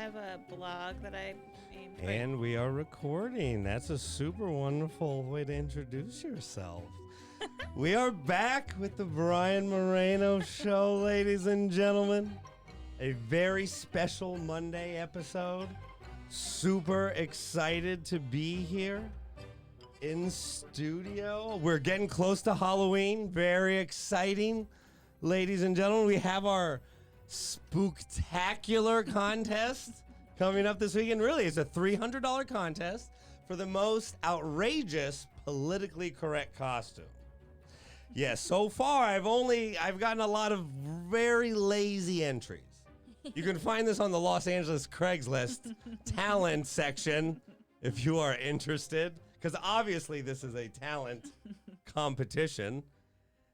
have a blog that I named. And we are recording. That's a super wonderful way to introduce yourself. We are back with the Brian Moreno Show, ladies and gentlemen. A very special Monday episode. Super excited to be here in studio. We're getting close to Halloween. Very exciting. Ladies and gentlemen, we have our Spooktacular Contest coming up this weekend. Really, it's a $300 contest for the most outrageous, politically correct costume. Yes, so far I've gotten a lot of very lazy entries. You can find this on the Los Angeles Craigslist talent section if you are interested, because obviously this is a talent competition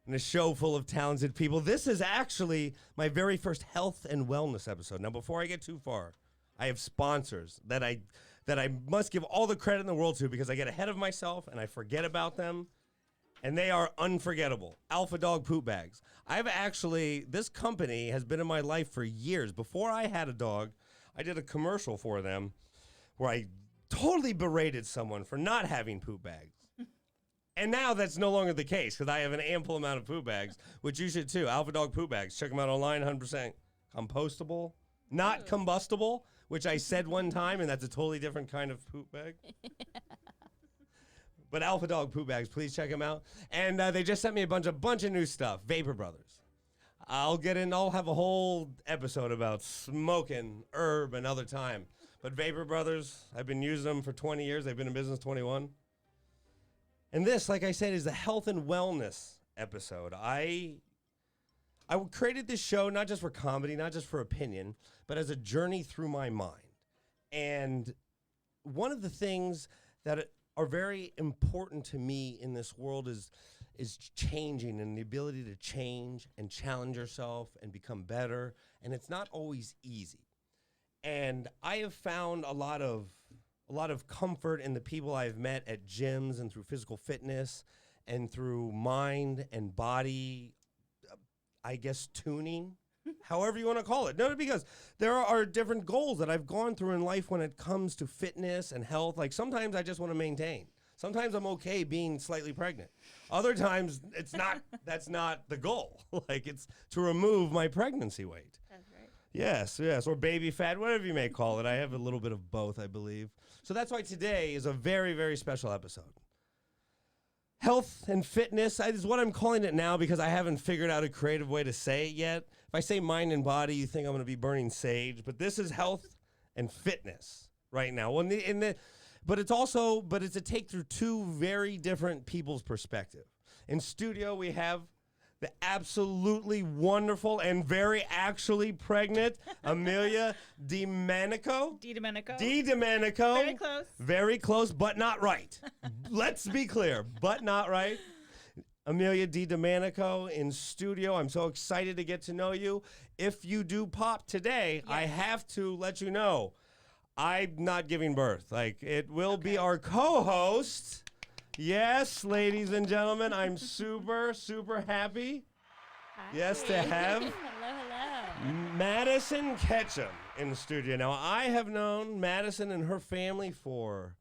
and a show full of talented people. This is actually my very first health and wellness episode. Now, before I get too far, I have sponsors that I must give all the credit in the world to, because I get ahead of myself and I forget about them. And they are unforgettable. Alpha Dog Poop Bags. This company has been in my life for years. Before I had a dog, I did a commercial for them where I totally berated someone for not having poop bags. And now that's no longer the case, because I have an ample amount of poop bags, which you should too. Alpha Dog Poop Bags. Check them out online, 100% compostable. Not combustible, which I said one time, and that's a totally different kind of poop bag. But Alpha Dog Poop Bags, please check them out. And they just sent me a bunch of new stuff. Vapor Brothers. I'll have a whole episode about smoking herb another time. But Vapor Brothers, I've been using them for 20 years. They've been in business 21. And this, like I said, is a health and wellness episode. I created this show not just for comedy, not just for opinion, but as a journey through my mind. And one of the things that are very important to me in this world is changing, and the ability to change and challenge yourself and become better. And it's not always easy. And I have found a lot of comfort in the people I've met at gyms and through physical fitness and through mind and body, I guess, tuning, however you want to call it. No, because there are different goals that I've gone through in life when it comes to fitness and health. Like sometimes I just want to maintain. Sometimes I'm okay being slightly pregnant. Other times that's not the goal. Like it's to remove my pregnancy weight. That's right. Yes, or baby fat, whatever you may call it. I have a little bit of both, I believe. So that's why today is a very, very special episode. Health and fitness is what I'm calling it now, because I haven't figured out a creative way to say it yet. If I say mind and body, you think I'm going to be burning sage, but this is health and fitness right now. But it's a take through two very different people's perspective. In studio, we have the absolutely wonderful and very actually pregnant Amelia DiDomenico. DiDomenico. Very close. Very close, but not right. Let's be clear, but not right. Amelia DiDomenico in studio. I'm so excited to get to know you. If you do pop today, yes, I have to let you know I'm not giving birth. It will be our co-host. Yes, ladies and gentlemen, I'm super, super happy. Hi. Yes, to have hello. Madison Ketchum in the studio. Now, I have known Madison and her family for,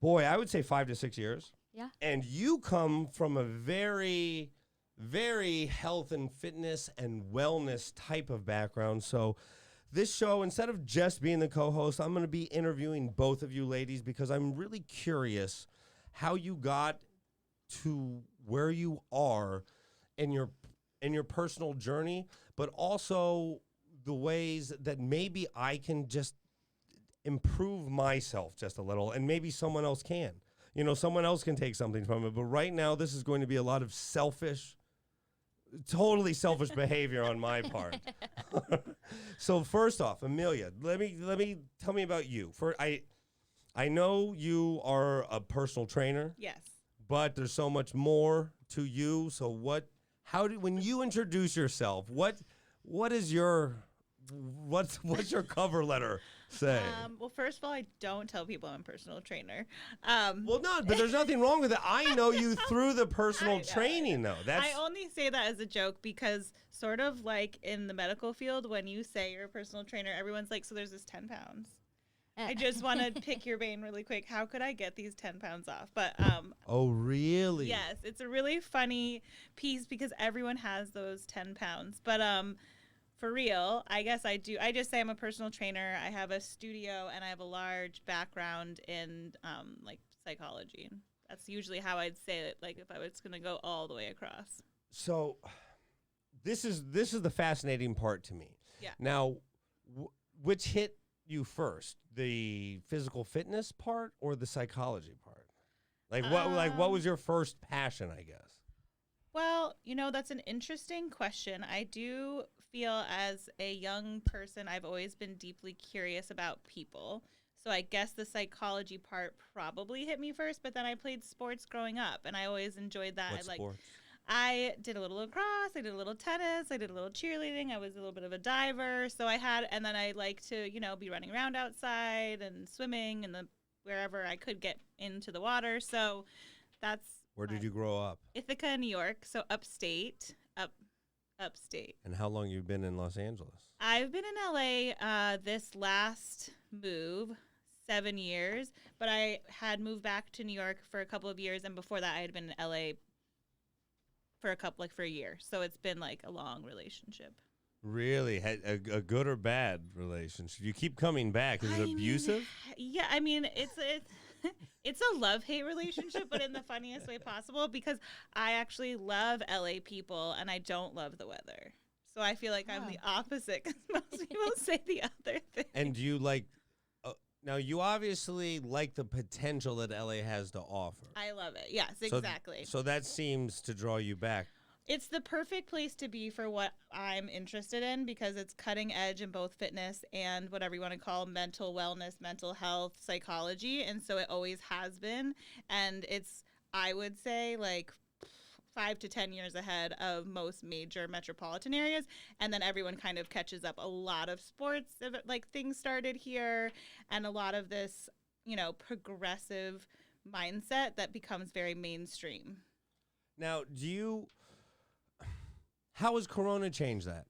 I would say 5 to 6 years. Yeah. And you come from a very, very health and fitness and wellness type of background. So this show, instead of just being the co-host, I'm going to be interviewing both of you ladies, because I'm really curious how you got to where you are in your personal journey, but also the ways that maybe I can just improve myself just a little, and maybe someone else can. Someone else can take something from it. But right now, this is going to be a lot of totally selfish behavior on my part. So first off, Amelia, tell me about you. I know you are a personal trainer. Yes. But there's so much more to you. So when you introduce yourself, what's your cover letter say? Well, first of all, I don't tell people I'm a personal trainer. But there's nothing wrong with it. I know you through the personal training, though. I only say that as a joke because sort of like in the medical field, when you say you're a personal trainer, everyone's like, so there's this 10 pounds. I just want to pick your brain really quick. How could I get these 10 pounds off? But oh, really? yes, it's a really funny piece because everyone has those 10 pounds. But for real, I guess I do. I just say I'm a personal trainer. I have a studio and I have a large background in like psychology. That's usually how I'd say it, like if I was going to go all the way across. So this is the fascinating part to me. Yeah. Now, which hit you first, the physical fitness part or the psychology part? What was your first passion, I guess? Well, that's an interesting question. I do feel as a young person, I've always been deeply curious about people. So I guess the psychology part probably hit me first, but then I played sports growing up and I always enjoyed that. What sports? I did a little lacrosse, I did a little tennis, I did a little cheerleading, I was a little bit of a diver. So and then I like to, be running around outside and swimming and wherever I could get into the water. So that's Where did you grow up? Ithaca, New York, so upstate. And how long you been in Los Angeles? I've been in LA this last move, 7 years, but I had moved back to New York for a couple of years, and before that I had been in LA for a year. So it's been like a long relationship. Really? Had a good or bad relationship? You keep coming back. Is it abusive? Yeah, it's a love-hate relationship, but in the funniest way possible, because I actually love LA people and I don't love the weather. So I feel like I'm the opposite, because most people say the other thing. And do you like, now you obviously like the potential that LA has to offer. I love it. Yes, exactly. So that seems to draw you back. It's the perfect place to be for what I'm interested in, because it's cutting edge in both fitness and whatever you want to call mental wellness, mental health, psychology. And so it always has been. And it's, I would say, like 5 to 10 years ahead of most major metropolitan areas. And then everyone kind of catches up. A lot of sports, like things started here, and a lot of this, progressive mindset that becomes very mainstream. Now, how has Corona changed that?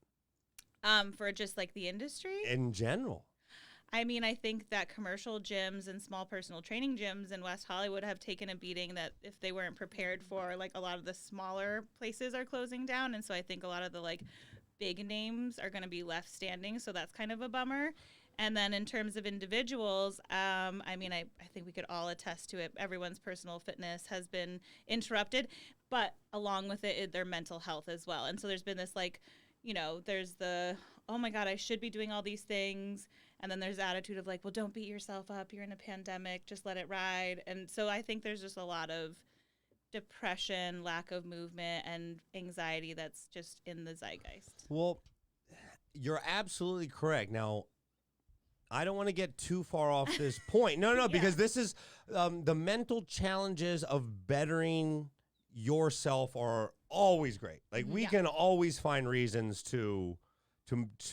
For just like the industry? In general. I mean, I think that commercial gyms and small personal training gyms in West Hollywood have taken a beating that if they weren't prepared for, like a lot of the smaller places are closing down. And so I think a lot of the like big names are going to be left standing. So that's kind of a bummer. And then in terms of individuals, I think we could all attest to it. Everyone's personal fitness has been interrupted, but along with it, their mental health as well. And so there's been this there's the, oh my God, I should be doing all these things. And then there's the attitude of like, well, don't beat yourself up. You're in a pandemic. Just let it ride. And so I think there's just a lot of depression, lack of movement, and anxiety that's just in the zeitgeist. Well, you're absolutely correct. Now, I don't want to get too far off this point. No, because this is the mental challenges of bettering yourself are always great. Like we can always find reasons to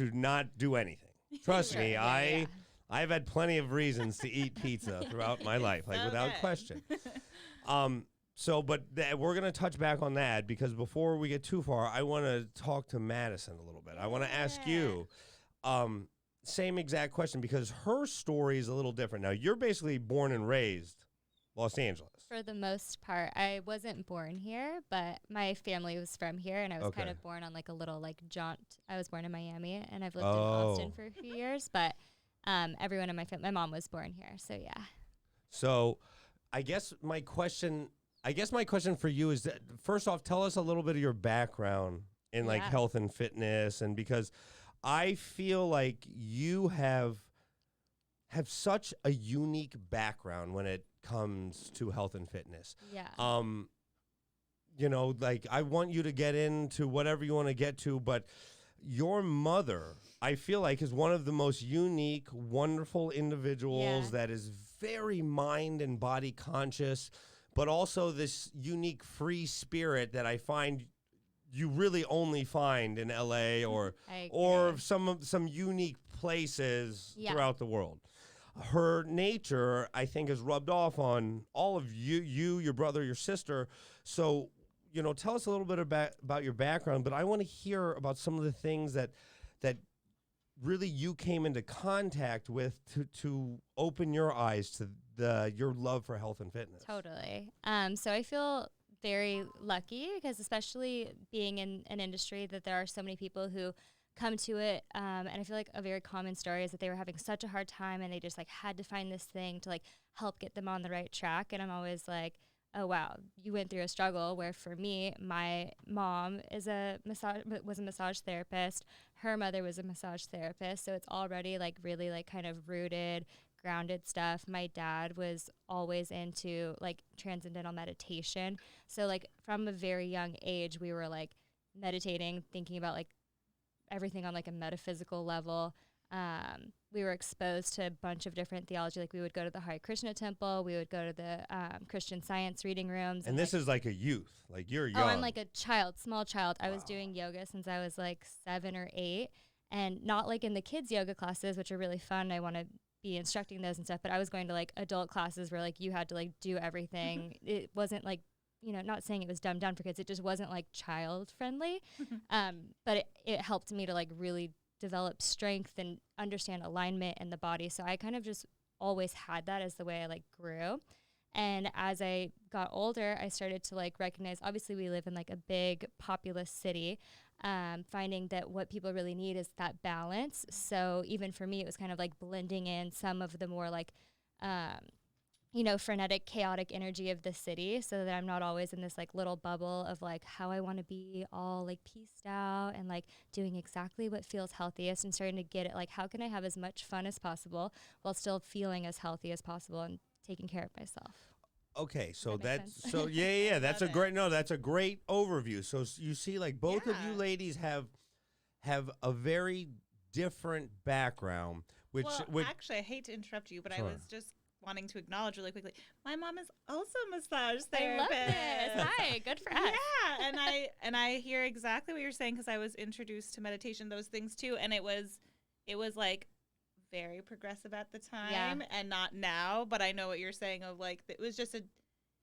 not do anything. Trust me, I've had plenty of reasons to eat pizza throughout my life, like without question. We're gonna touch back on that, because before we get too far, I want to talk to Madison a little bit. I want to ask you. Same exact question, because her story is a little different. Now, you're basically born and raised Los Angeles. For the most part. I wasn't born here, but my family was from here, and I was kind of born on like a little like jaunt. I was born in Miami, and I've lived in Austin for a few years, but everyone in my mom was born here, so yeah. So I guess my question for you is that, first off, tell us a little bit of your background in like health and fitness, and because I feel like you have such a unique background when it comes to health and fitness. Yeah. Like I want you to get into whatever you want to get to, but your mother, I feel like, is one of the most unique, wonderful individuals that is very mind and body conscious, but also this unique free spirit that I find you really only find in LA or some unique places throughout the world. Her nature, I think, is rubbed off on all of you, your brother, your sister. So, tell us a little bit about your background, but I want to hear about some of the things that really you came into contact with to open your eyes to your love for health and fitness. Totally. So I feel very lucky because especially being in an industry that there are so many people who come to it. And I feel like a very common story is that they were having such a hard time and they just like had to find this thing to like help get them on the right track. And I'm always like, oh, wow, you went through a struggle where for me, my mom was a massage therapist. Her mother was a massage therapist. So it's already like really like kind of rooted, grounded stuff. My dad was always into like transcendental meditation. So like from a very young age, we were like meditating, thinking about like everything on like a metaphysical level. We were exposed to a bunch of different theology. Like we would go to the Hare Krishna temple. We would go to the Christian Science reading rooms. And this is like a youth. Like you're young. Oh, I'm like a child, small child. Wow. I was doing yoga since I was like 7 or 8. And not like in the kids' yoga classes, which are really fun. I want to be instructing those and stuff. But I was going to like adult classes where like you had to like do everything. It wasn't like, not saying it was dumbed down for kids. It just wasn't like child friendly. But it helped me to like really develop strength and understand alignment in the body. So I kind of just always had that as the way I like grew. And as I got older, I started to like recognize, obviously we live in like a big populous city, finding that what people really need is that balance. So even for me, it was kind of like blending in some of the more like, frenetic, chaotic energy of the city so that I'm not always in this like little bubble of like how I want to be all like pieced out and like doing exactly what feels healthiest and starting to get it like how can I have as much fun as possible while still feeling as healthy as possible and taking care of myself. Okay, so that's that's a great overview. So you see like both of you ladies have a very different background, which actually I hate to interrupt you, but sure. I was just wanting to acknowledge really quickly, my mom is also a massage therapist. I love this. Hi, good for us. Yeah, and I hear exactly what you're saying because I was introduced to meditation, those things too, and it was like very progressive at the time and not now, but I know what you're saying of like it was just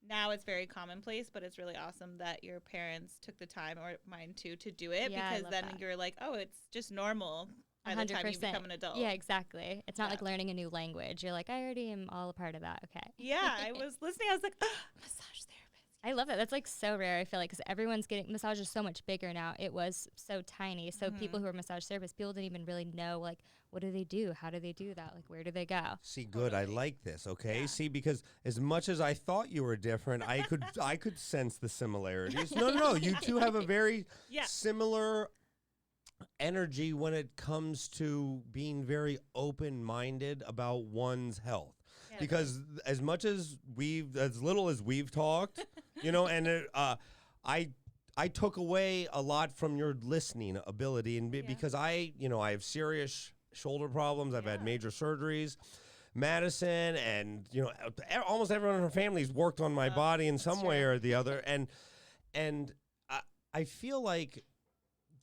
now it's very commonplace, but it's really awesome that your parents took the time, or mine too, to do it because then you're like, oh, it's just normal. By 100%. The time you become an adult. Yeah, exactly. It's not like learning a new language. You're like, I already am all a part of that. Okay. Yeah, I was listening. I was like, massage therapist. I love that. That's like so rare, I feel like, because everyone's getting massage is so much bigger now. It was so tiny. So people who are massage therapists, people didn't even really know, like, what do they do? How do they do that? Like, where do they go? See, good. I like this. Okay. Yeah. See, because as much as I thought you were different, I could sense the similarities. No. You two have a very similar energy when it comes to being very open-minded about one's health. Yeah, because as little as we've talked, and I took away a lot from your listening ability, and because I have serious shoulder problems. I've had major surgeries. Madison and almost everyone in her family's worked on my body in some way or the other, and I feel like.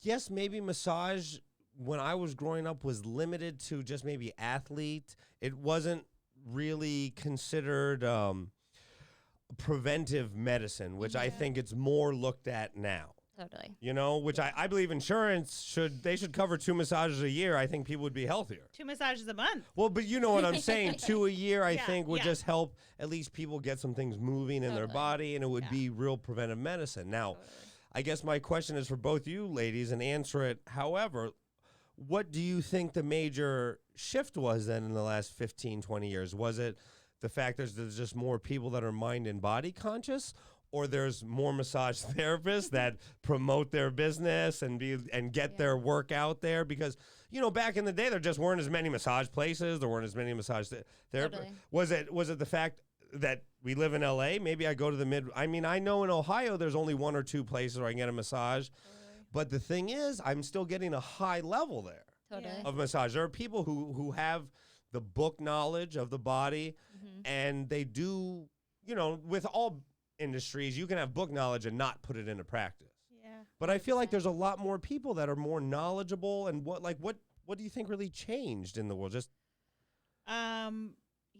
Yes, maybe massage when I was growing up was limited to just maybe athlete. It wasn't really considered preventive medicine, which I think it's more looked at now. Totally. Which I believe insurance should cover 2 massages a year. I think people would be healthier. 2 massages a month. Well, but you know what I'm saying. 2 a year, I think, would just help at least people get some things moving in their body, and it would be real preventive medicine. Now, I guess my question is for both you ladies, and answer it however, what do you think the major shift was then in the last 15, 20 years? Was it the fact there's just more people that are mind and body conscious, or there's more massage therapists that promote their business and get their work out there? Because, back in the day, there just weren't as many massage places. There weren't as many massage therapists. Totally. Was it the fact that we live in LA? Maybe I go to the I know in Ohio there's only 1 or 2 places where I can get a massage. But the thing is, I'm still getting a high level there of massage. There are people who have the book knowledge of the body, and they do, with all industries, you can have book knowledge and not put it into practice. Yeah. But I feel like there's a lot more people that are more knowledgeable. And what do you think really changed in the world? Just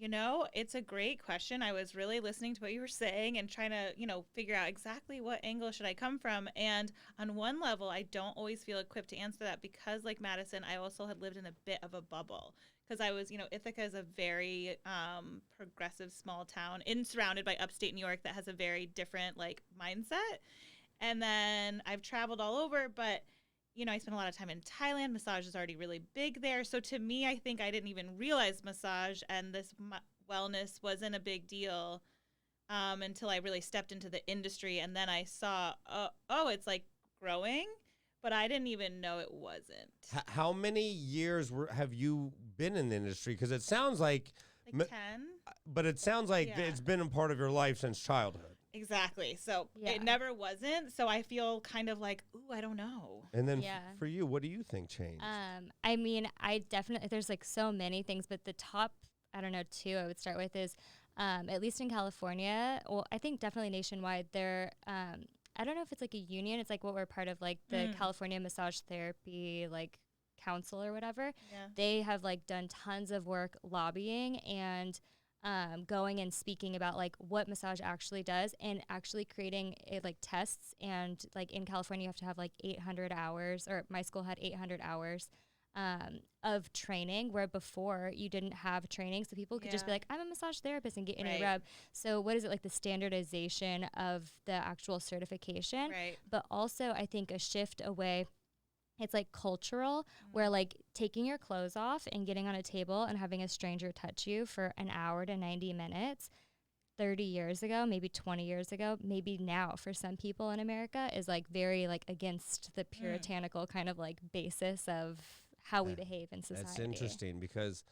It's a great question. I was really listening to what you were saying and trying to, figure out exactly what angle should I come from. And on one level, I don't always feel equipped to answer that because, like Madison, I also had lived in a bit of a bubble because I was, Ithaca is a very progressive small town surrounded by upstate New York that has a very different mindset. And then I've traveled all over, but I spent a lot of time in Thailand. Massage is already really big there. So to me, I think I didn't even realize massage and this wellness wasn't a big deal until I really stepped into the industry. And then I saw, it's growing, but I didn't even know it wasn't. How many years have you been in the industry? Because it sounds like 10. But it sounds like it's been a part of your life since childhood. Exactly. So it never wasn't. So I feel kind of like, ooh, I don't know. And then for you, what do you think changed? I mean, I definitely, there's so many things, but the top, I don't know, two I would start with is, at least in California, well, I think definitely nationwide, there, I don't know if it's a union. It's what we're part of, the California Massage Therapy, Council or whatever. Yeah. They have done tons of work lobbying and going and speaking about what massage actually does and actually creating tests. And in California, you have to have 800 hours, or my school had 800 hours of training, where before you didn't have training. So people could just be I'm a massage therapist and get in a rub. So what is it, the standardization of the actual certification? Right. But also I think a shift away. It's cultural, where taking your clothes off and getting on a table and having a stranger touch you for an hour to 90 minutes 30 years ago, maybe 20 years ago, maybe now for some people in America is very against the puritanical kind of basis of how we behave in society. That's interesting because,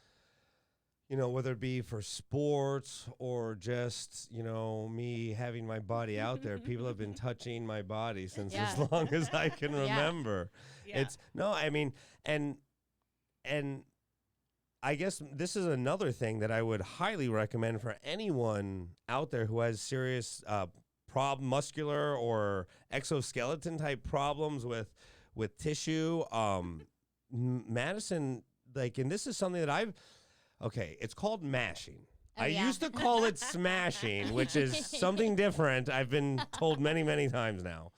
whether it be for sports or just, me having my body out there, people have been touching my body since as long as I can remember. Yeah. And I guess this is another thing that I would highly recommend for anyone out there who has serious muscular or exoskeleton type problems with tissue. Madison, and this is something that it's called mashing. I used to call it smashing, which is something different. I've been told many, many times now.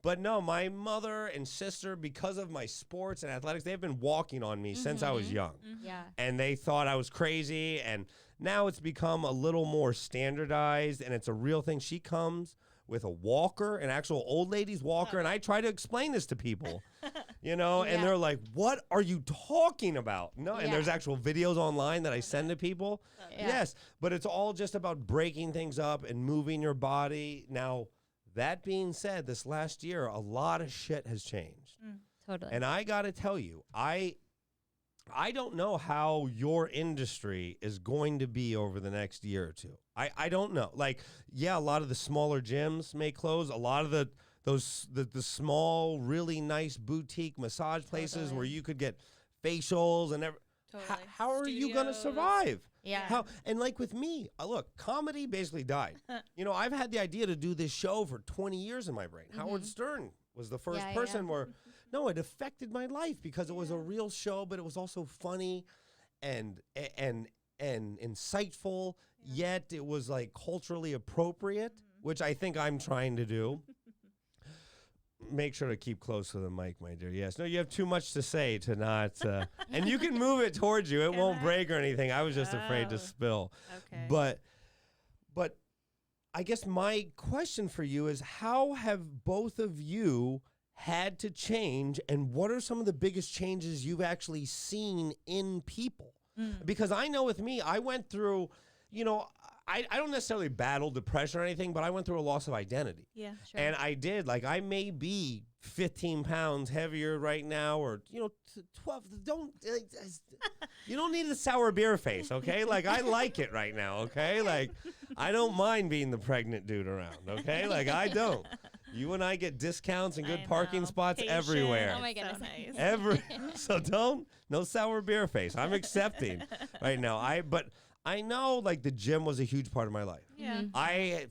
But no, my mother and sister, because of my sports and athletics, they've been walking on me since I was young. Mm-hmm. Yeah. And they thought I was crazy. And now it's become a little more standardized, and it's a real thing. She comes with a walker, an actual old lady's walker, and I try to explain this to people, and they're like, what are you talking about? No, and there's actual videos online that I send to people. Yes, but it's all just about breaking things up and moving your body. Now, that being said, this last year, a lot of shit has changed. Totally. And I got to tell you, I don't know how your industry is going to be over the next year or two. I don't know. A lot of the smaller gyms may close. A lot of the small, really nice boutique massage places where you could get facials and everything. Totally. How are you going to survive? Yeah. With me, look, comedy basically died. I've had the idea to do this show for 20 years in my brain. Howard Stern was the first person where, no, it affected my life because it was a real show, but it was also funny and insightful, yet it was culturally appropriate, which I think I'm trying to do. Make sure to keep close to the mic, my dear. Yes. No, you have too much to say to not, and you can move it towards you. It won't break or anything. I was just afraid to spill. Okay. But I guess my question for you is, how have both of you had to change, and what are some of the biggest changes you've actually seen in people? Because I know with me, I went through, I don't necessarily battle depression or anything, but I went through a loss of identity. Yeah, sure. And I did. I may be 15 pounds heavier right now, or 12. You don't need a sour beer face, okay? I like it right now, okay? I don't mind being the pregnant dude around, okay? I don't. You and I get discounts and good parking spots everywhere. Oh my goodness. So nice. So no sour beer face. I'm accepting right now. But I know the gym was a huge part of my life. Yeah.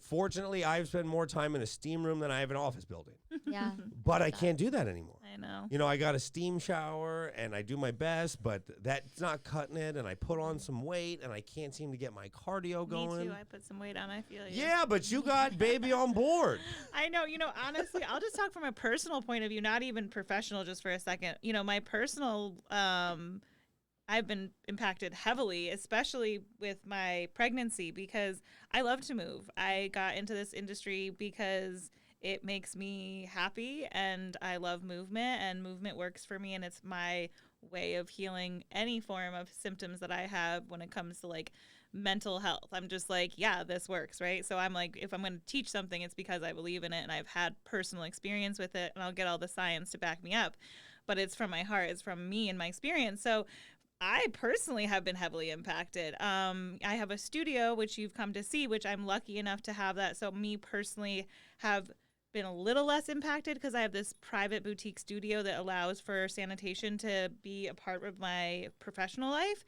Fortunately, I've spent more time in a steam room than I have in an office building. Yeah. But I can't do that anymore. I I know. You know, I got a steam shower and I do my best, but that's not cutting it. And I put on some weight and I can't seem to get my cardio going. Me too. I put some weight on. I feel you. Yeah, but you got baby on board. I know. You know, honestly, I'll just talk from a personal point of view, not even professional, just for a second. You know, my personal, I've been impacted heavily, especially with my pregnancy, because I love to move. I got into this industry because it makes me happy and I love movement, and movement works for me, and it's my way of healing any form of symptoms that I have when it comes to like mental health. I'm just like, yeah, this works, right? So I'm like, if I'm going to teach something, it's because I believe in it and I've had personal experience with it, and I'll get all the science to back me up. But it's from my heart, it's from me and my experience. So I personally have been heavily impacted. I have a studio, which you've come to see, which I'm lucky enough to have that. So me personally have been a little less impacted because I have this private boutique studio that allows for sanitation to be a part of my professional life.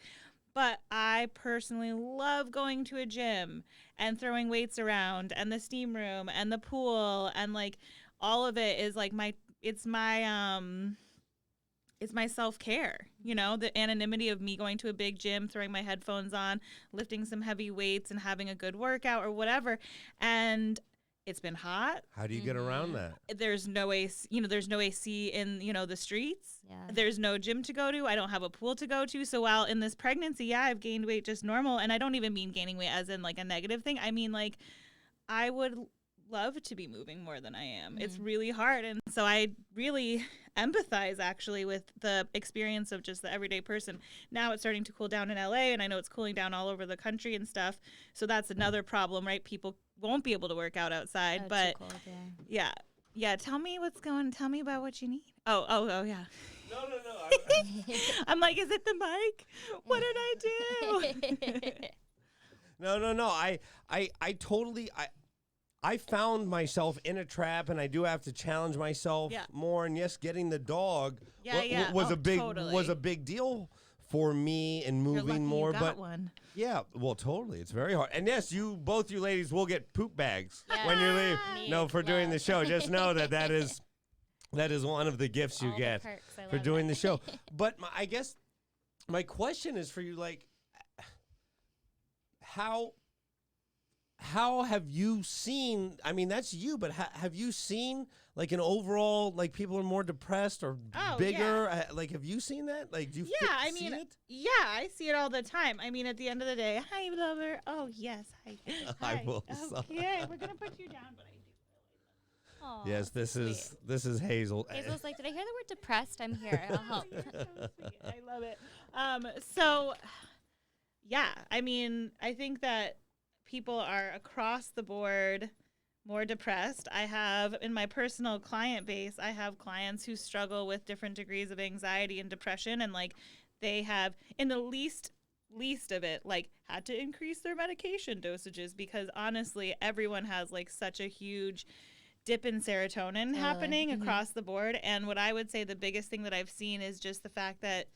But I personally love going to a gym and throwing weights around, and the steam room and the pool, and like all of it is like it's my self-care, you know, the anonymity of me going to a big gym, throwing my headphones on, lifting some heavy weights and having a good workout or whatever. And it's been hot. How do you get around that? There's no AC, there's no AC in, the streets. Yeah. There's no gym to go to. I don't have a pool to go to. So while in this pregnancy, yeah, I've gained weight just normal. And I don't even mean gaining weight as in like a negative thing. I mean, like, I would love to be moving more than I am. It's really hard. And so I really empathize actually with the experience of just the everyday person. Now it's starting to cool down in LA, and I know it's cooling down all over the country and stuff. So that's another problem, right? People won't be able to work out outside, but cold, yeah. Tell me about what you need. Oh yeah. No. I'm like, is it the mic? What did I do? No. I totally, I found myself in a trap, and I do have to challenge myself more. And yes, getting the dog was a big deal for me in moving more. But one. Yeah, well, totally, it's very hard. And yes, both you ladies will get poop bags when you leave. For doing the show. Just know that is one of the gifts you get for doing the show. But I guess my question is for you, like, how have you seen, I mean, that's you, but have you seen like an overall, like people are more depressed or bigger? Yeah. Like, have you seen that? Like, do you see it? Yeah, I see it all the time. I mean, at the end of the day, hi, lover. Oh, yes. Hi. I will. Okay, we're going to put you down, but I do. Aww, yes, this is Hazel. Hazel's like, did I hear the word depressed? I'm here. I'll help. So sweet. I love it. So, yeah, I mean, I think that people are across the board more depressed. I have, in my personal client base, I have clients who struggle with different degrees of anxiety and depression, and like they have, in the least of it, like had to increase their medication dosages, because honestly, everyone has like such a huge dip in serotonin happening across the board. And what I would say the biggest thing that I've seen is just the fact that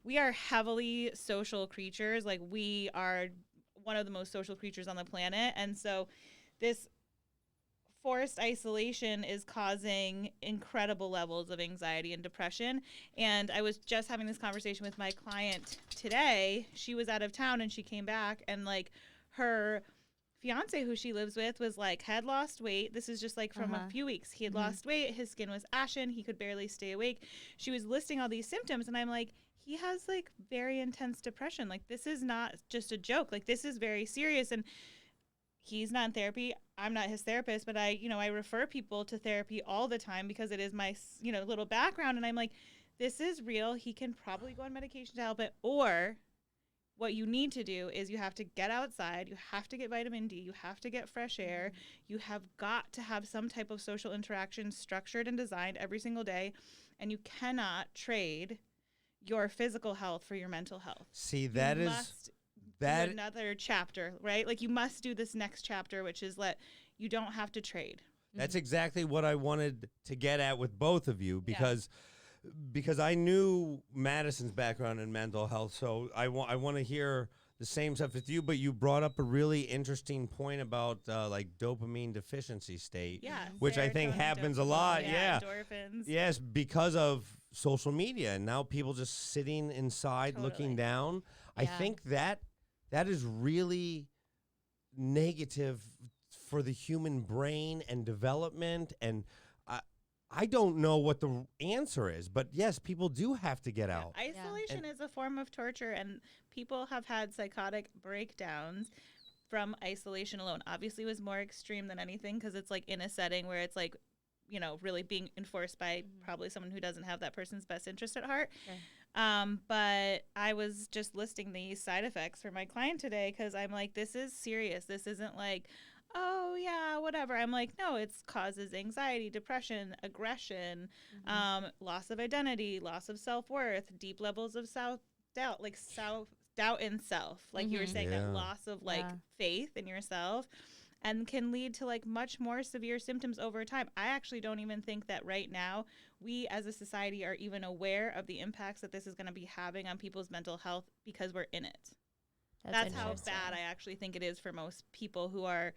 we are heavily social creatures. Like, we are one of the most social creatures on the planet. And so this forced isolation is causing incredible levels of anxiety and depression. And I was just having this conversation with my client today. She was out of town and she came back, and like her fiance, who she lives with, was like, had lost weight. This is just like from a few weeks. He had lost weight. His skin was ashen. He could barely stay awake. She was listing all these symptoms, and I'm like, he has like very intense depression. Like, this is not just a joke. Like, this is very serious. And he's not in therapy. I'm not his therapist, but I refer people to therapy all the time because it is my, little background. And I'm like, this is real. He can probably go on medication to help it. Or what you need to do is you have to get outside. You have to get vitamin D. You have to get fresh air. You have got to have some type of social interaction structured and designed every single day. And you cannot trade your physical health for your mental health. See, that is another chapter, right? Like, you must do this next chapter, which is you don't have to trade. That's exactly what I wanted to get at with both of you, because I knew Madison's background in mental health, so I want to hear the same stuff with you, but you brought up a really interesting point about like dopamine deficiency state, which I think happens a lot. Yeah, endorphins. Yes, because of social media and now people just sitting inside looking down. I think that is really negative for the human brain and development, and I don't know what the answer is, but yes, people do have to get out. Isolation is a form of torture, and people have had psychotic breakdowns from isolation alone. Obviously, it was more extreme than anything because it's like in a setting where it's like, you know, really being enforced by probably someone who doesn't have that person's best interest at heart. But I was just listing the side effects for my client today because I'm like, this is serious. This isn't like, oh yeah, whatever. I'm like, no, it causes anxiety, depression, aggression, loss of identity, loss of self-worth, deep levels of self-doubt, like self-doubt in self. Like you were saying, that loss of like faith in yourself, and can lead to like much more severe symptoms over time. I actually don't even think that right now we as a society are even aware of the impacts that this is going to be having on people's mental health because we're in it. That's how bad I actually think it is for most people who are,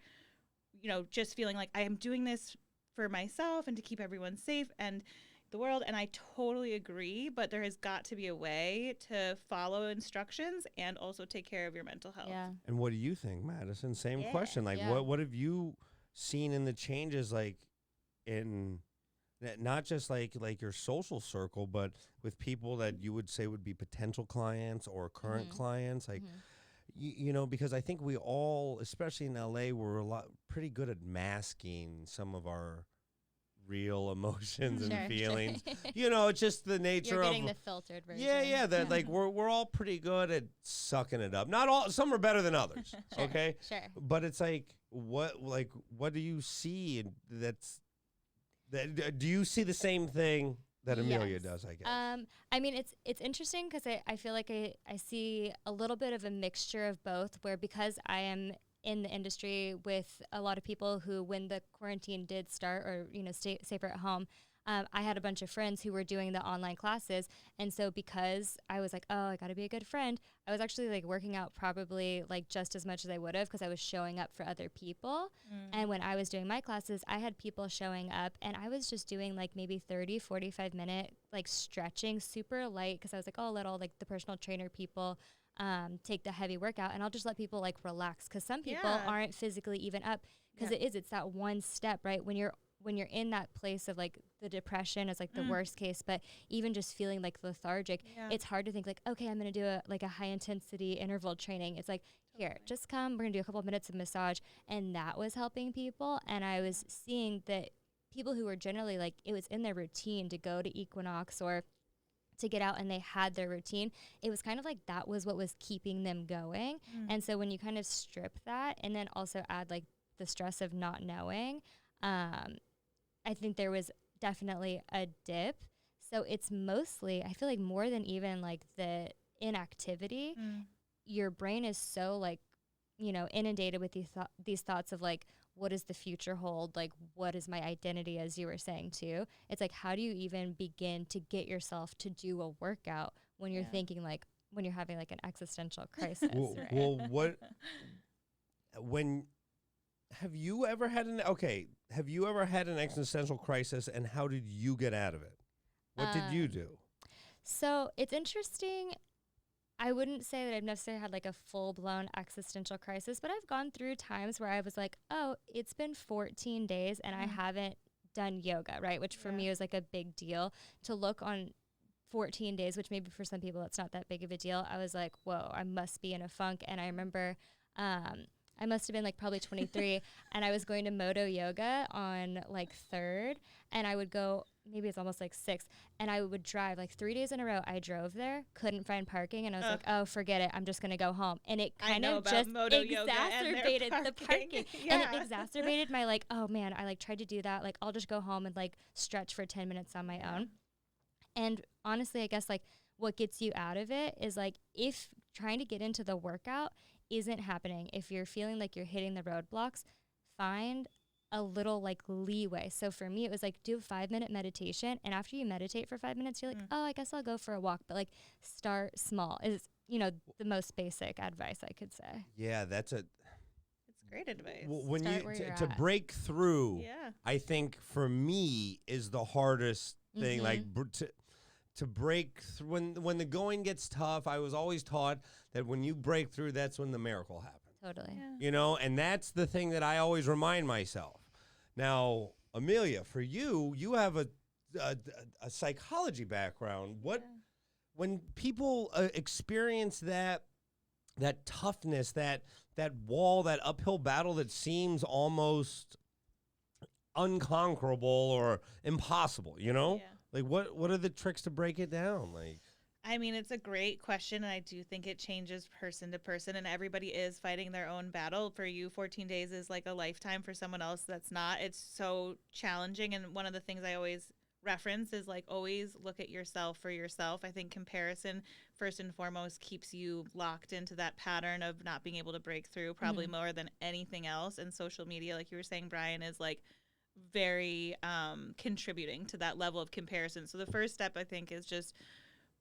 you know, just feeling like I am doing this for myself and to keep everyone safe and the world. And I totally agree, but there has got to be a way to follow instructions and also take care of your mental health. Yeah. And what do you think, Madison? Same question. Like, what have you seen in the changes, like in not just like your social circle, but with people that you would say would be potential clients or current clients, like. You know, because I think we all, especially in LA, we're pretty good at masking some of our real emotions and feelings. You know, it's just the nature You're of getting the filtered version. Yeah, that like we're all pretty good at sucking it up. Not all, some are better than others. Okay, Sure. But it's like what do you see do you see the same thing that Amelia does, I guess? I mean, it's interesting because I feel like I see a little bit of a mixture of both, where because I am in the industry with a lot of people who, when the quarantine did start, or, you know, stay safer at home, I had a bunch of friends who were doing the online classes. And so because I was like, oh, I got to be a good friend, I was actually like working out probably like just as much as I would have because I was showing up for other people. And when I was doing my classes, I had people showing up and I was just doing like maybe 30, 45 minute like stretching, super light, because I was like, oh, I'll let all like the personal trainer people take the heavy workout, and I'll just let people like relax, because some people aren't physically even up, because it's that one step, right? When you're in that place of like the depression is like the worst case, but even just feeling like lethargic, it's hard to think like, okay, I'm going to do a high intensity interval training. It's like, here, just come, we're going to do a couple of minutes of massage. And that was helping people. And I was seeing that people who were generally like, it was in their routine to go to Equinox or to get out, and they had their routine. It was kind of like that was what was keeping them going. And so when you kind of strip that and then also add like the stress of not knowing, I think there was definitely a dip. So it's mostly, I feel like more than even like the inactivity, your brain is so like, you know, inundated with these thoughts of like, what does the future hold? Like, what is my identity, as you were saying too? It's like, how do you even begin to get yourself to do a workout when you're thinking like, when you're having like an existential crisis? Well, have you ever had an existential crisis, and how did you get out of it? What did you do? So it's interesting. I wouldn't say that I've necessarily had like a full-blown existential crisis, but I've gone through times where I was like, oh, it's been 14 days and I haven't done yoga, right? Which for me was like a big deal. To look on 14 days, which maybe for some people it's not that big of a deal, I was like, whoa, I must be in a funk. And I remember I must have been like probably 23 and I was going to Moto Yoga on like 3rd, and I would go, maybe it's almost like 6th, and I would drive like 3 days in a row. I drove there, couldn't find parking, and I was like, oh, forget it, I'm just going to go home. And it kind of just exacerbated the parking. And it exacerbated my like, oh man, I like tried to do that. Like, I'll just go home and like stretch for 10 minutes on my own. And honestly, I guess like what gets you out of it is like, if trying to get into the workout isn't happening, if you're feeling like you're hitting the roadblocks, find a little like leeway. So for me, it was like, do a 5-minute meditation. And after you meditate for 5 minutes, you're like, oh, I guess I'll go for a walk. But like, start small. the most basic advice I could say. Yeah, that's It's great advice. when Start you where you're to at. break through. Yeah. I think for me is the hardest thing. Like to break through when the going gets tough. I was always taught that when you break through, that's when the miracle happens. Totally. Yeah. And that's the thing that I always remind myself. Now, Amelia, for you have a psychology background. When people experience that toughness, that wall, that uphill battle that seems almost unconquerable or impossible, Yeah. like what are the tricks to break it down? Like, I mean, it's a great question, and I do think it changes person to person, and everybody is fighting their own battle. For you, 14 days is like a lifetime. For someone else, that's not. It's so challenging, and one of the things I always reference is like always look at yourself for yourself. I think comparison, first and foremost, keeps you locked into that pattern of not being able to break through probably more than anything else. And social media, like you were saying, Brian, is like very contributing to that level of comparison. So the first step, I think, is just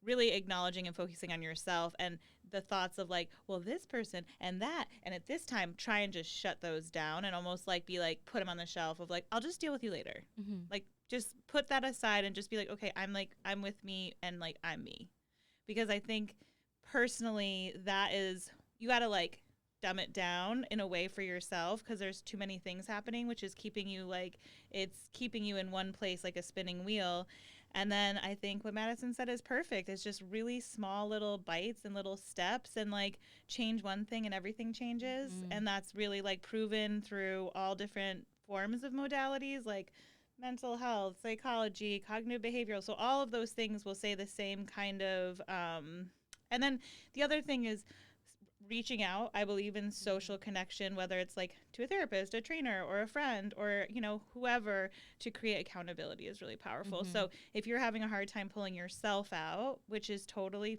really acknowledging and focusing on yourself and the thoughts of like, well, this person and that, and at this time, try and just shut those down and almost like be like, put them on the shelf of like, I'll just deal with you later. Like, just put that aside and just be like, okay, I'm with me and like, I'm me. Because I think personally that is, you got to like dumb it down in a way for yourself because there's too many things happening, which is keeping you like, it's keeping you in one place like a spinning wheel. And then I think what Madison said is perfect. It's just really small little bites and little steps and like change one thing and everything changes. And that's really like proven through all different forms of modalities like mental health, psychology, cognitive behavioral. So all of those things will say the same kind of, and then the other thing is reaching out. I believe in social connection, whether it's like to a therapist, a trainer, or a friend, or, whoever, to create accountability is really powerful. So if you're having a hard time pulling yourself out, which is totally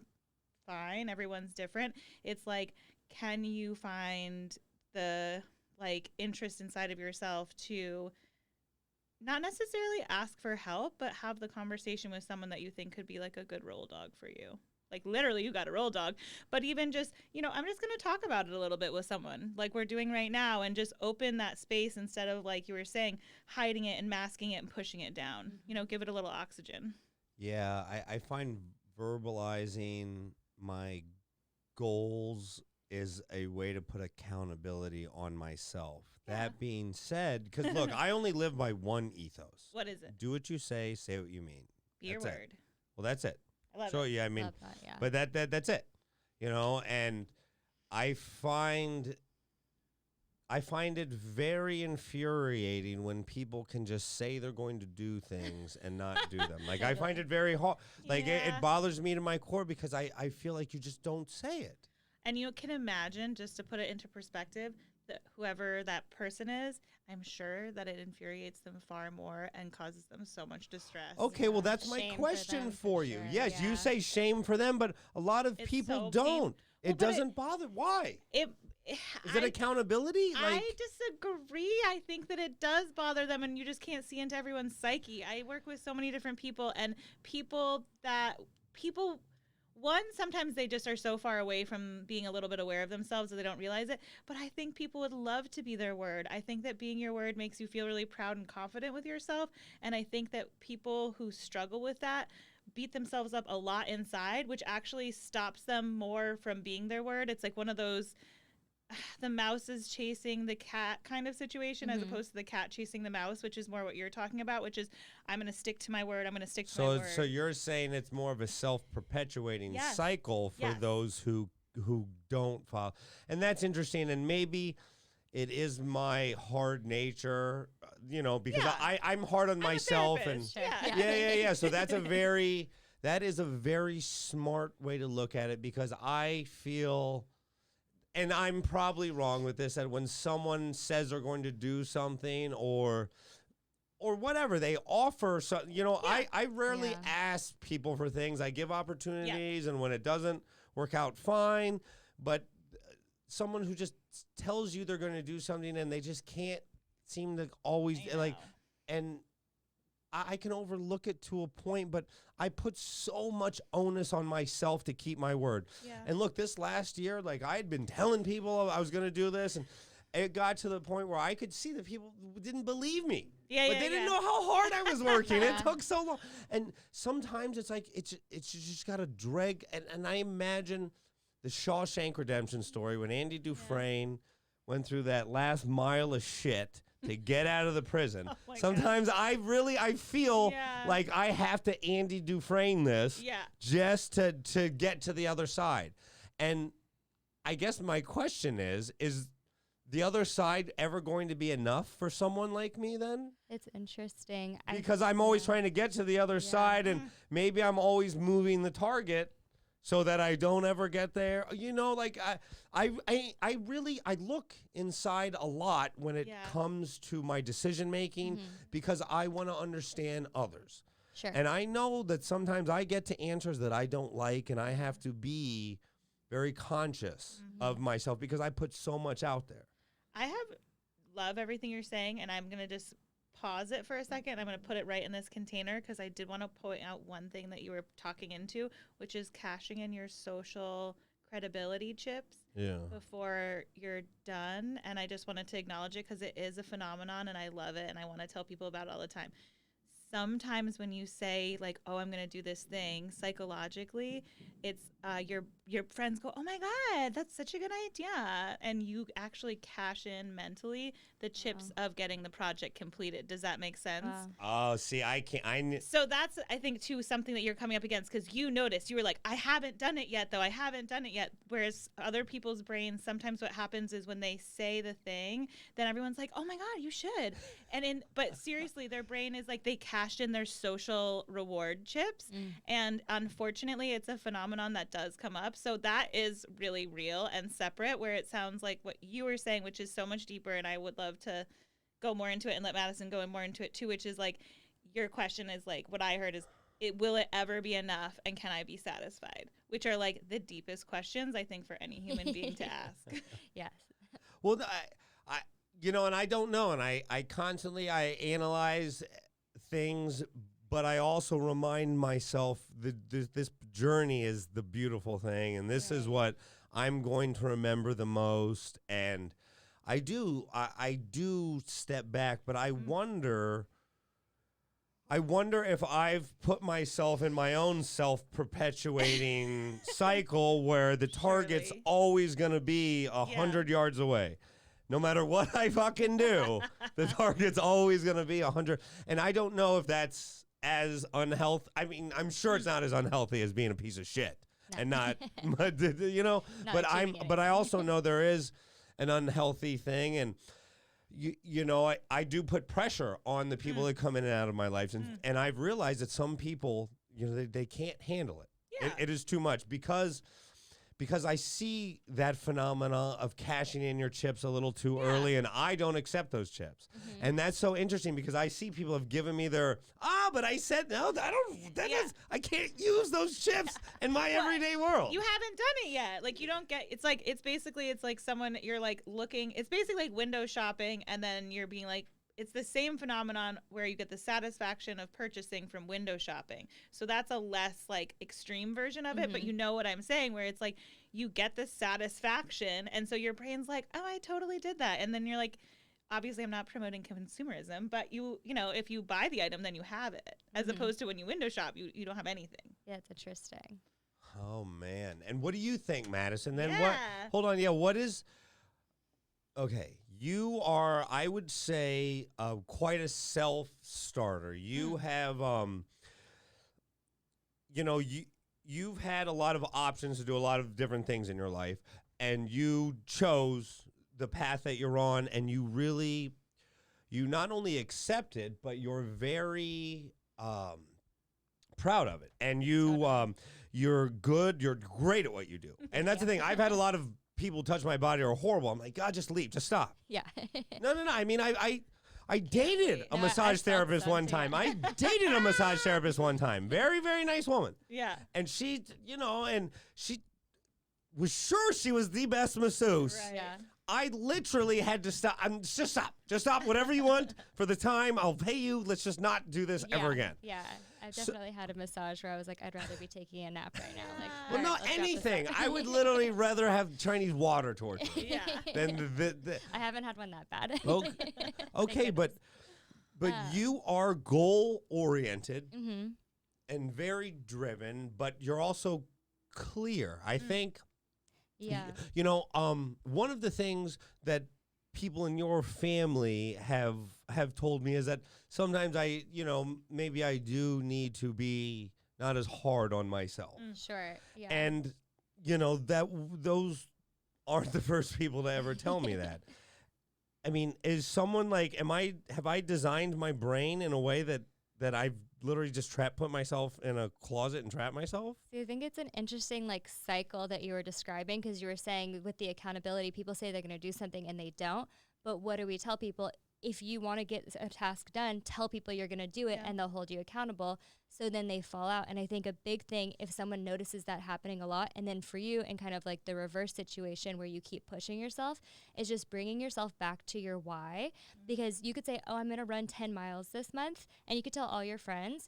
fine, everyone's different. It's like, can you find the like interest inside of yourself to not necessarily ask for help, but have the conversation with someone that you think could be like a good roll dog for you. Like literally you got a roll dog, but even just, I'm just going to talk about it a little bit with someone like we're doing right now and just open that space instead of like you were saying, hiding it and masking it and pushing it down, give it a little oxygen. yeah, I find verbalizing my goals is a way to put accountability on myself. That being said, because look, I only live by one ethos. What is it? Do what you say what you mean. Be your That's word. it. Well, that's it. I love So it. yeah, I mean, Love that, yeah. but that's it, and I find it very infuriating when people can just say they're going to do things and not do them. Like I find it very hard. Like it bothers me to my core because I feel like you just don't say it. And you can imagine, just to put it into perspective, that whoever that person is, I'm sure that it infuriates them far more and causes them so much distress. Okay, well, that's my Shame for question them, for for you. sure, Yes, yeah. you say shame for them, but a lot of It's people so don't. but It doesn't bother. Why? Is it I accountability? I disagree. I think that it does bother them, and you just can't see into everyone's psyche. I work with so many different people, and one, sometimes they just are so far away from being a little bit aware of themselves that they don't realize it. But I think people would love to be their word. I think that being your word makes you feel really proud and confident with yourself. And I think that people who struggle with that beat themselves up a lot inside, which actually stops them more from being their word. It's like one of those, the mouse is chasing the cat kind of situation as opposed to the cat chasing the mouse, which is more what you're talking about, which is I'm going to stick to my word. I'm going to stick to my word. So you're saying it's more of a self-perpetuating cycle for Yes. those who don't follow. And that's interesting. And maybe it is my hard nature, because I'm hard on myself. And therapist. Sure. yeah. So that is a very smart way to look at it because I feel, and I'm probably wrong with this, that when someone says they're going to do something or whatever, they offer, so, I rarely ask people for things. I give opportunities, and when it doesn't work out, fine. But someone who just tells you they're going to do something and they just can't seem to always, I like, know. and I can overlook it to a point, but I put so much onus on myself to keep my word. Yeah. And look, this last year, like I had been telling people I was going to do this, and it got to the point where I could see that people didn't believe me. But they didn't know how hard I was working. It took so long. And sometimes it's like, it's just got to drag. And I imagine the Shawshank Redemption story when Andy Dufresne went through that last mile of shit to get out of the prison. Sometimes I feel like I have to Andy Dufresne this just to get to the other side. And I guess my question is the other side ever going to be enough for someone like me then? It's interesting. Because I'm always trying to get to the other side, and maybe I'm always moving the target so that I don't ever get there. You know, like I look inside a lot when it comes to my decision making because I want to understand others. Sure. And I know that sometimes I get to answers that I don't like, and I have to be very conscious of myself because I put so much out there. Love everything you're saying, and I'm going to just pause it for a second. I'm going to put it right in this container because I did want to point out one thing that you were talking into, which is cashing in your social credibility chips before you're done. And I just wanted to acknowledge it because it is a phenomenon, and I love it, and I want to tell people about it all the time. Sometimes when you say, like, oh, I'm going to do this thing, psychologically, it's your friends go, oh, my God, that's such a good idea. And you actually cash in mentally the chips of getting the project completed. Does that make sense? Oh, see, I can't. So that's, I think, too, something that you're coming up against because you noticed. You were like, I haven't done it yet, though. I haven't done it yet. Whereas other people's brains, sometimes what happens is when they say the thing, then everyone's like, oh, my God, you should. But seriously, their brain is like they cashed in their social reward chips. And unfortunately, it's a phenomenon that does come up. So that is really real and separate, where it sounds like what you were saying, which is so much deeper. And I would love to go more into it and let Madison go in more into it too, which is like your question is like what I heard is, will it ever be enough? And can I be satisfied? Which are like the deepest questions, I think, for any human being to ask. Yes. Well, I and I don't know. And I constantly analyze things, but I also remind myself that this journey is the beautiful thing, and this is what I'm going to remember the most. And I do step back, but I wonder if I've put myself in my own self-perpetuating cycle where the target's always going to be 100 yards away. No matter what I fucking do, the target's always going to be 100. And I don't know if that's as unhealthy. I mean, I'm sure it's not as unhealthy as being a piece of shit and not, but I also know there is an unhealthy thing. And, I do put pressure on the people that come in and out of my life. And I've realized that some people, they can't handle it. Yeah. It is too much because I see that phenomena of cashing in your chips a little too early, and I don't accept those chips. And that's so interesting because I see people have given me their, but I said, no, I can't use those chips in my everyday world. You haven't done it yet. Like, you don't get, it's like someone, you're like looking, it's basically like window shopping, and then you're being like, it's the same phenomenon where you get the satisfaction of purchasing from window shopping. So that's a less like extreme version of it, but you know what I'm saying, where it's like you get the satisfaction. And so your brain's like, oh, I totally did that. And then you're like, obviously I'm not promoting consumerism, but if you buy the item, then you have it, as opposed to when you window shop, you don't have anything. Yeah, it's interesting. Oh, man. And what do you think, Madison? Then what? Hold on. Yeah, what is... Okay, you are, I would say, quite a self-starter. You have, you've had a lot of options to do a lot of different things in your life, and you chose the path that you're on, and you not only accept it, but you're very proud of it. And you're good, you're great at what you do. And that's the thing. I've had a lot of people touch my body are horrible. I'm like, God, just leave, just stop. Yeah. No. I mean, I dated a massage therapist one time. I dated a massage therapist one time. Very, very nice woman. Yeah. And she, and she was sure she was the best masseuse. Right. Yeah. I literally had to stop. Just stop. Whatever you want for the time, I'll pay you. Let's just not do this ever again. Yeah, I've definitely had a massage where I was like, I'd rather be taking a nap right now. Like, Well, all no, right, let's wrap this anything. up. I would literally rather have Chinese water torture Yeah. than the I haven't had one that bad. Okay, but you are goal oriented and very driven, but you're also clear. I think. Yeah. You know, one of the things that people in your family have told me is that sometimes maybe I do need to be not as hard on myself. Sure. Yeah. And those aren't the first people to ever tell me that. I mean, is someone like, have I designed my brain in a way that I've literally just put myself in a closet and trap myself? See, I think it's an interesting cycle that you were describing, because you were saying with the accountability, people say they're going to do something and they don't. But what do we tell people? If you want to get a task done, tell people you're going to do it and they'll hold you accountable. So then they fall out. And I think a big thing, if someone notices that happening a lot, and then for you and kind of like the reverse situation where you keep pushing yourself, is just bringing yourself back to your why. Because you could say, oh, I'm going to run 10 miles this month. And you could tell all your friends.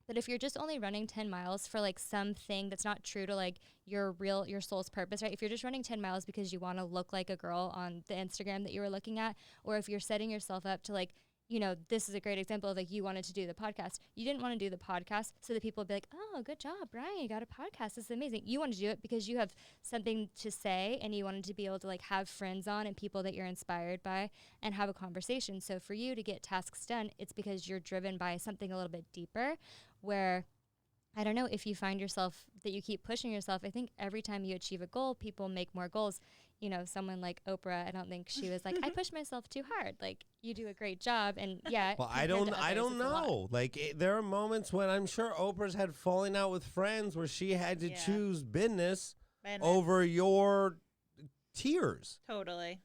But if you're just only running 10 miles for something that's not true to your soul's purpose, right? If you're just running 10 miles because you want to look like a girl on the Instagram that you were looking at, or if you're setting yourself up to this is a great example of you wanted to do the podcast. You didn't want to do the podcast so that people would be like, oh, good job, Brian, you got a podcast. This is amazing. You wanted to do it because you have something to say and you wanted to be able to have friends on and people that you're inspired by and have a conversation. So for you to get tasks done, it's because you're driven by something a little bit deeper, where I don't know if you find yourself that you keep pushing yourself. I think every time you achieve a goal, people make more goals. Someone like Oprah, I don't think she was I push myself too hard. You do a great job. And yeah. Well, I don't know. There are moments when I'm sure Oprah's had falling out with friends where she had to choose business over your tears. Totally.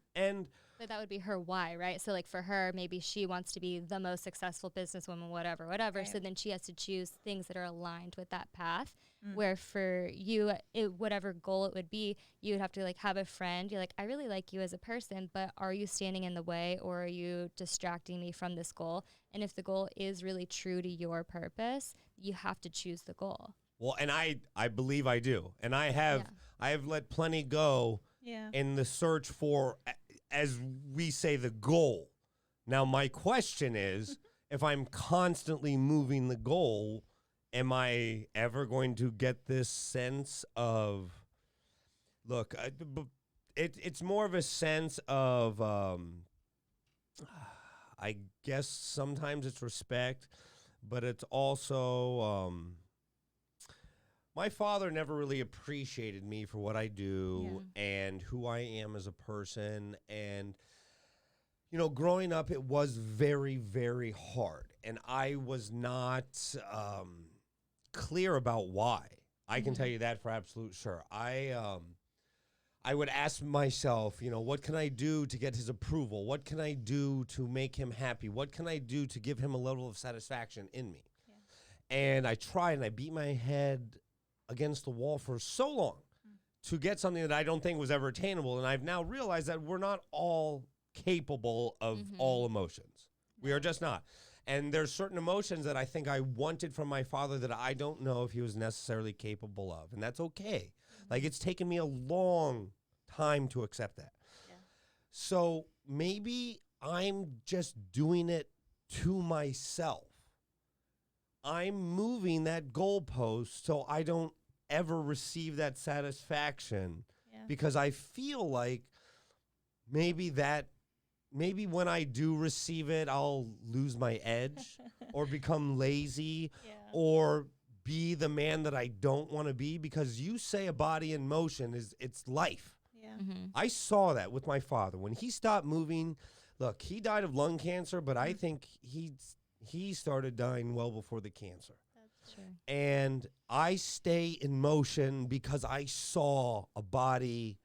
But that would be her why, right? So for her, maybe she wants to be the most successful businesswoman, whatever. Right. So then she has to choose things that are aligned with that path. Where for you, whatever goal it would be, you would have to have a friend. You're I really like you as a person, but are you standing in the way, or are you distracting me from this goal? And if the goal is really true to your purpose, you have to choose the goal. Well, and I believe I do. And I have let plenty go in the search for, as we say, the goal. Now, my question is, if I'm constantly moving the goal, am I ever going to get this sense of, look, it's more of a sense of, I guess sometimes it's respect, but it's also, my father never really appreciated me for what I do and who I am as a person. And, growing up, it was very, very hard. And I was not clear about why. I can tell you that for absolute sure. I would ask myself, what can I do to get his approval? What can I do to make him happy? What can I do to give him a level of satisfaction in me? Yeah. And I tried and I beat my head against the wall for so long to get something that I don't think was ever attainable. And I've now realized that we're not all capable of all emotions. We are just not. And there's certain emotions that I think I wanted from my father that I don't know if he was necessarily capable of. And that's okay. It's taken me a long time to accept that. Yeah. So maybe I'm just doing it to myself. I'm moving that goalpost so I don't ever receive that satisfaction because I feel like maybe when I do receive it, I'll lose my edge or become lazy or be the man that I don't want to be, because you say a body in motion it's life. Yeah. I saw that with my father. When he stopped moving, look, he died of lung cancer, but I think he started dying well before the cancer. That's true. And I stay in motion because I saw a body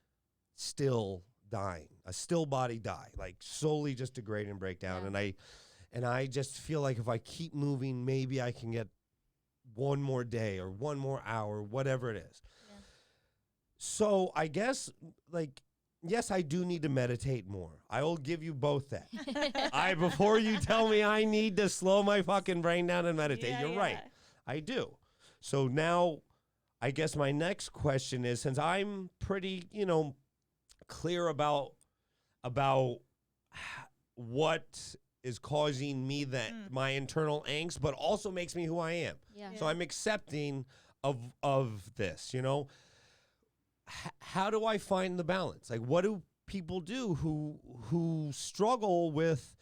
still dying, a still body die, slowly just degrade and break down. And I just feel like if I keep moving, maybe I can get one more day or one more hour, whatever it is. Yeah. So I guess yes, I do need to meditate more. I will give you both that. Before you tell me I need to slow my fucking brain down and meditate, you're right. I do. So now, I guess my next question is, since I'm pretty, clear about what is causing me my internal angst, but also makes me who I am. Yeah. So I'm accepting of this, How do I find the balance? Like, what do people do who struggle with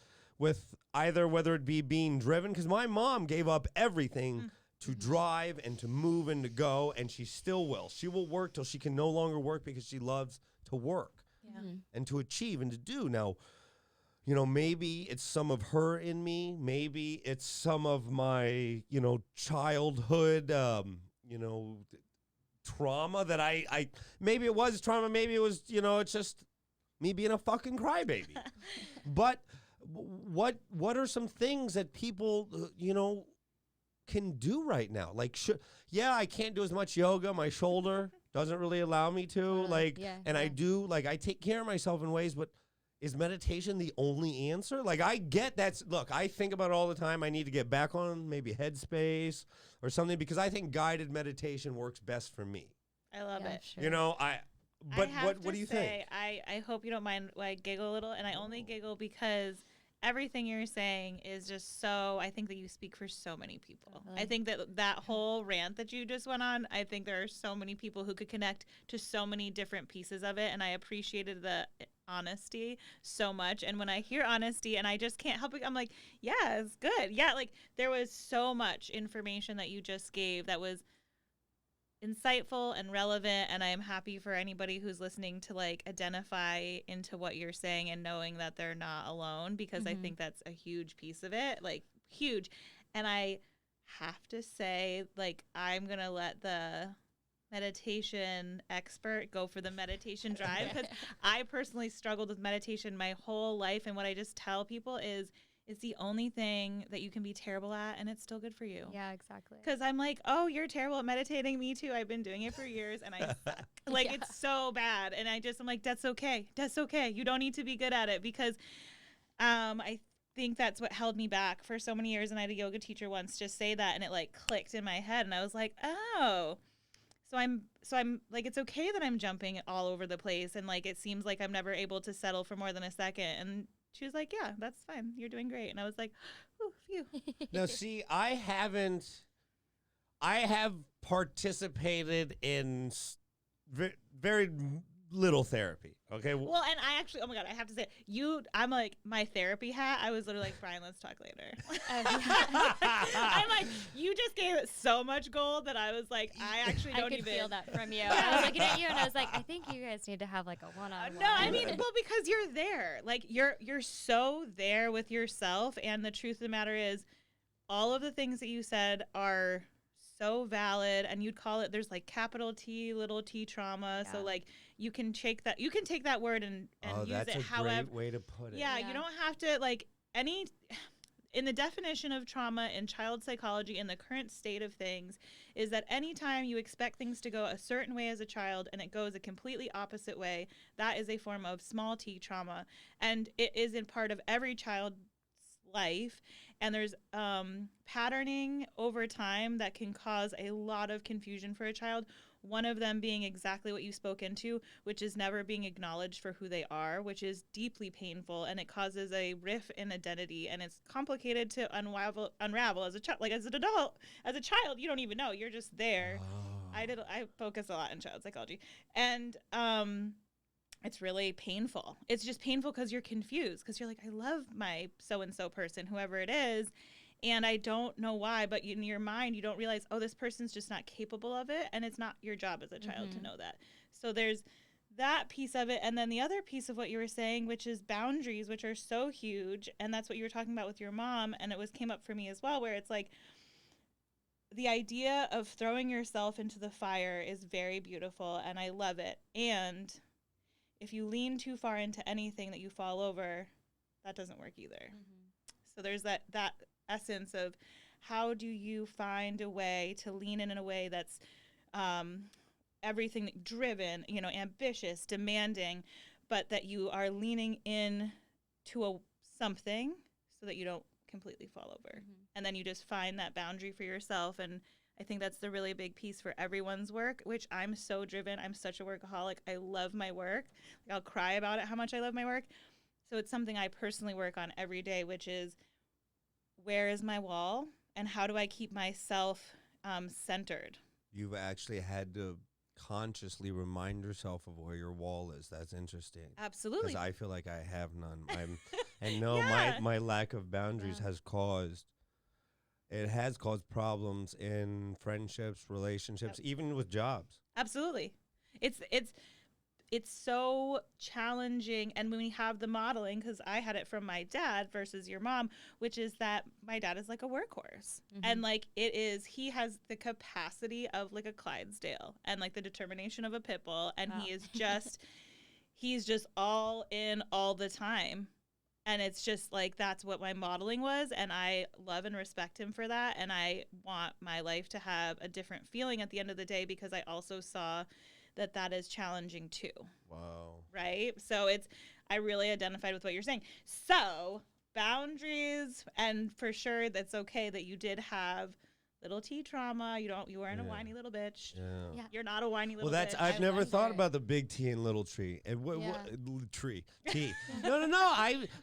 either, whether it be being driven? Because my mom gave up everything to drive and to move and to go, and she still will. She will work till she can no longer work because she loves to work and to achieve and to do. Now, maybe it's some of her in me. Maybe it's some of my, childhood, trauma that I maybe it was trauma. Maybe it was, it's just me being a fucking crybaby. But what are some things that people, can do right now? Like, I can't do as much yoga. My shoulder doesn't really allow me to. I do, I take care of myself in ways, but is meditation the only answer? Like, I get look, I think about it all the time. I need to get back on maybe Headspace or something, because I think guided meditation works best for me. I love it. Sure. What do you think? I hope you don't mind when I giggle a little, and I only giggle because everything you're saying is just so, I think that you speak for so many people. I think that whole rant that you just went on, I think there are so many people who could connect to so many different pieces of it, and I appreciated the honesty so much. And when I hear honesty, and I just can't help it, I'm like, yeah, it's good. Yeah, there was so much information that you just gave that was insightful and relevant, and I am happy for anybody who's listening to identify into what you're saying and knowing that they're not alone, because I think that's a huge piece of it, huge. And I have to say, I'm gonna let the meditation expert go for the meditation drive, because I personally struggled with meditation my whole life, and what I just tell people is it's the only thing that you can be terrible at, and it's still good for you. Yeah, exactly. Because I'm like, oh, you're terrible at meditating. Me too. I've been doing it for years, and I suck. It's so bad. And I'm like, that's okay. That's okay. You don't need to be good at it, because I think that's what held me back for so many years. And I had a yoga teacher once just say that, and it clicked in my head, and I was like, oh. So I'm it's okay that I'm jumping all over the place, and it seems like I'm never able to settle for more than a second. And she was like, yeah, that's fine. You're doing great. And I was like, oh, phew. Now, see, I have participated in very little therapy. Okay. Well, and I actually, oh my God, I have to say, I'm my therapy hat. I was literally like, Brian, let's talk later. I'm like, you just gave it so much gold that I was like, I actually don't even feel that from you. I was looking at you and I was like, I think you guys need to have a one-on-one. No, I mean, well, because you're there. You're so there with yourself. And the truth of the matter is, all of the things that you said are so valid, and you'd call it, there's capital T, little t trauma. Yeah. So you can take that word and use it however. That's a great way to put it. Yeah, you don't have to in the definition of trauma in child psychology in the current state of things is that anytime you expect things to go a certain way as a child and it goes a completely opposite way, that is a form of small t trauma, and it is in part of every child's life. And there's patterning over time that can cause a lot of confusion for a child. One of them being exactly what you spoke into, which is never being acknowledged for who they are, which is deeply painful, and it causes a rift in identity, and it's complicated to unravel as a child. As an adult, as a child, you don't even know. You're just there. Oh. I focus a lot in child psychology, and it's really painful. It's just painful because you're confused, because you're like, I love my so-and-so person, whoever it is, and I don't know why, but in your mind, you don't realize, oh, this person's just not capable of it, and it's not your job as a child to know that. So there's that piece of it, and then the other piece of what you were saying, which is boundaries, which are so huge, and that's what you were talking about with your mom, and it came up for me as well, where it's the idea of throwing yourself into the fire is very beautiful, and I love it, and if you lean too far into anything that you fall over, that doesn't work either. So there's that essence of how do you find a way to lean in a way that's everything driven, ambitious, demanding, but that you are leaning in to something so that you don't completely fall over. And then you just find that boundary for yourself. And I think that's the really big piece for everyone's work, which I'm so driven. I'm such a workaholic. I love my work. Like, I'll cry about it, how much I love my work. So it's something I personally work on every day, which is, where is my wall and how do I keep myself centered? You've actually had to consciously remind yourself of where your wall is. That's interesting. Absolutely. Because I feel like I have none. And no, Yeah. my lack of boundaries has caused problems in friendships, relationships, even with jobs. Absolutely. It's so challenging. And when we have the modeling, because I had it from my dad versus your mom, which is that my dad is like a workhorse. And like he has the capacity of like a Clydesdale and like the determination of a pit bull. And he is he's just all in all the time. And it's just like, that's what my modeling was. And I love and respect him for that. And I want my life to have a different feeling at the end of the day, because I also saw that is challenging too. Wow. Right? So I really identified with what you're saying. So boundaries, and for sure that's okay that you did have little T trauma. You weren't a whiny little bitch. Yeah. You're not a whiny little Well, bitch. I've never thought about the big T and little tree. And what tree? T. No.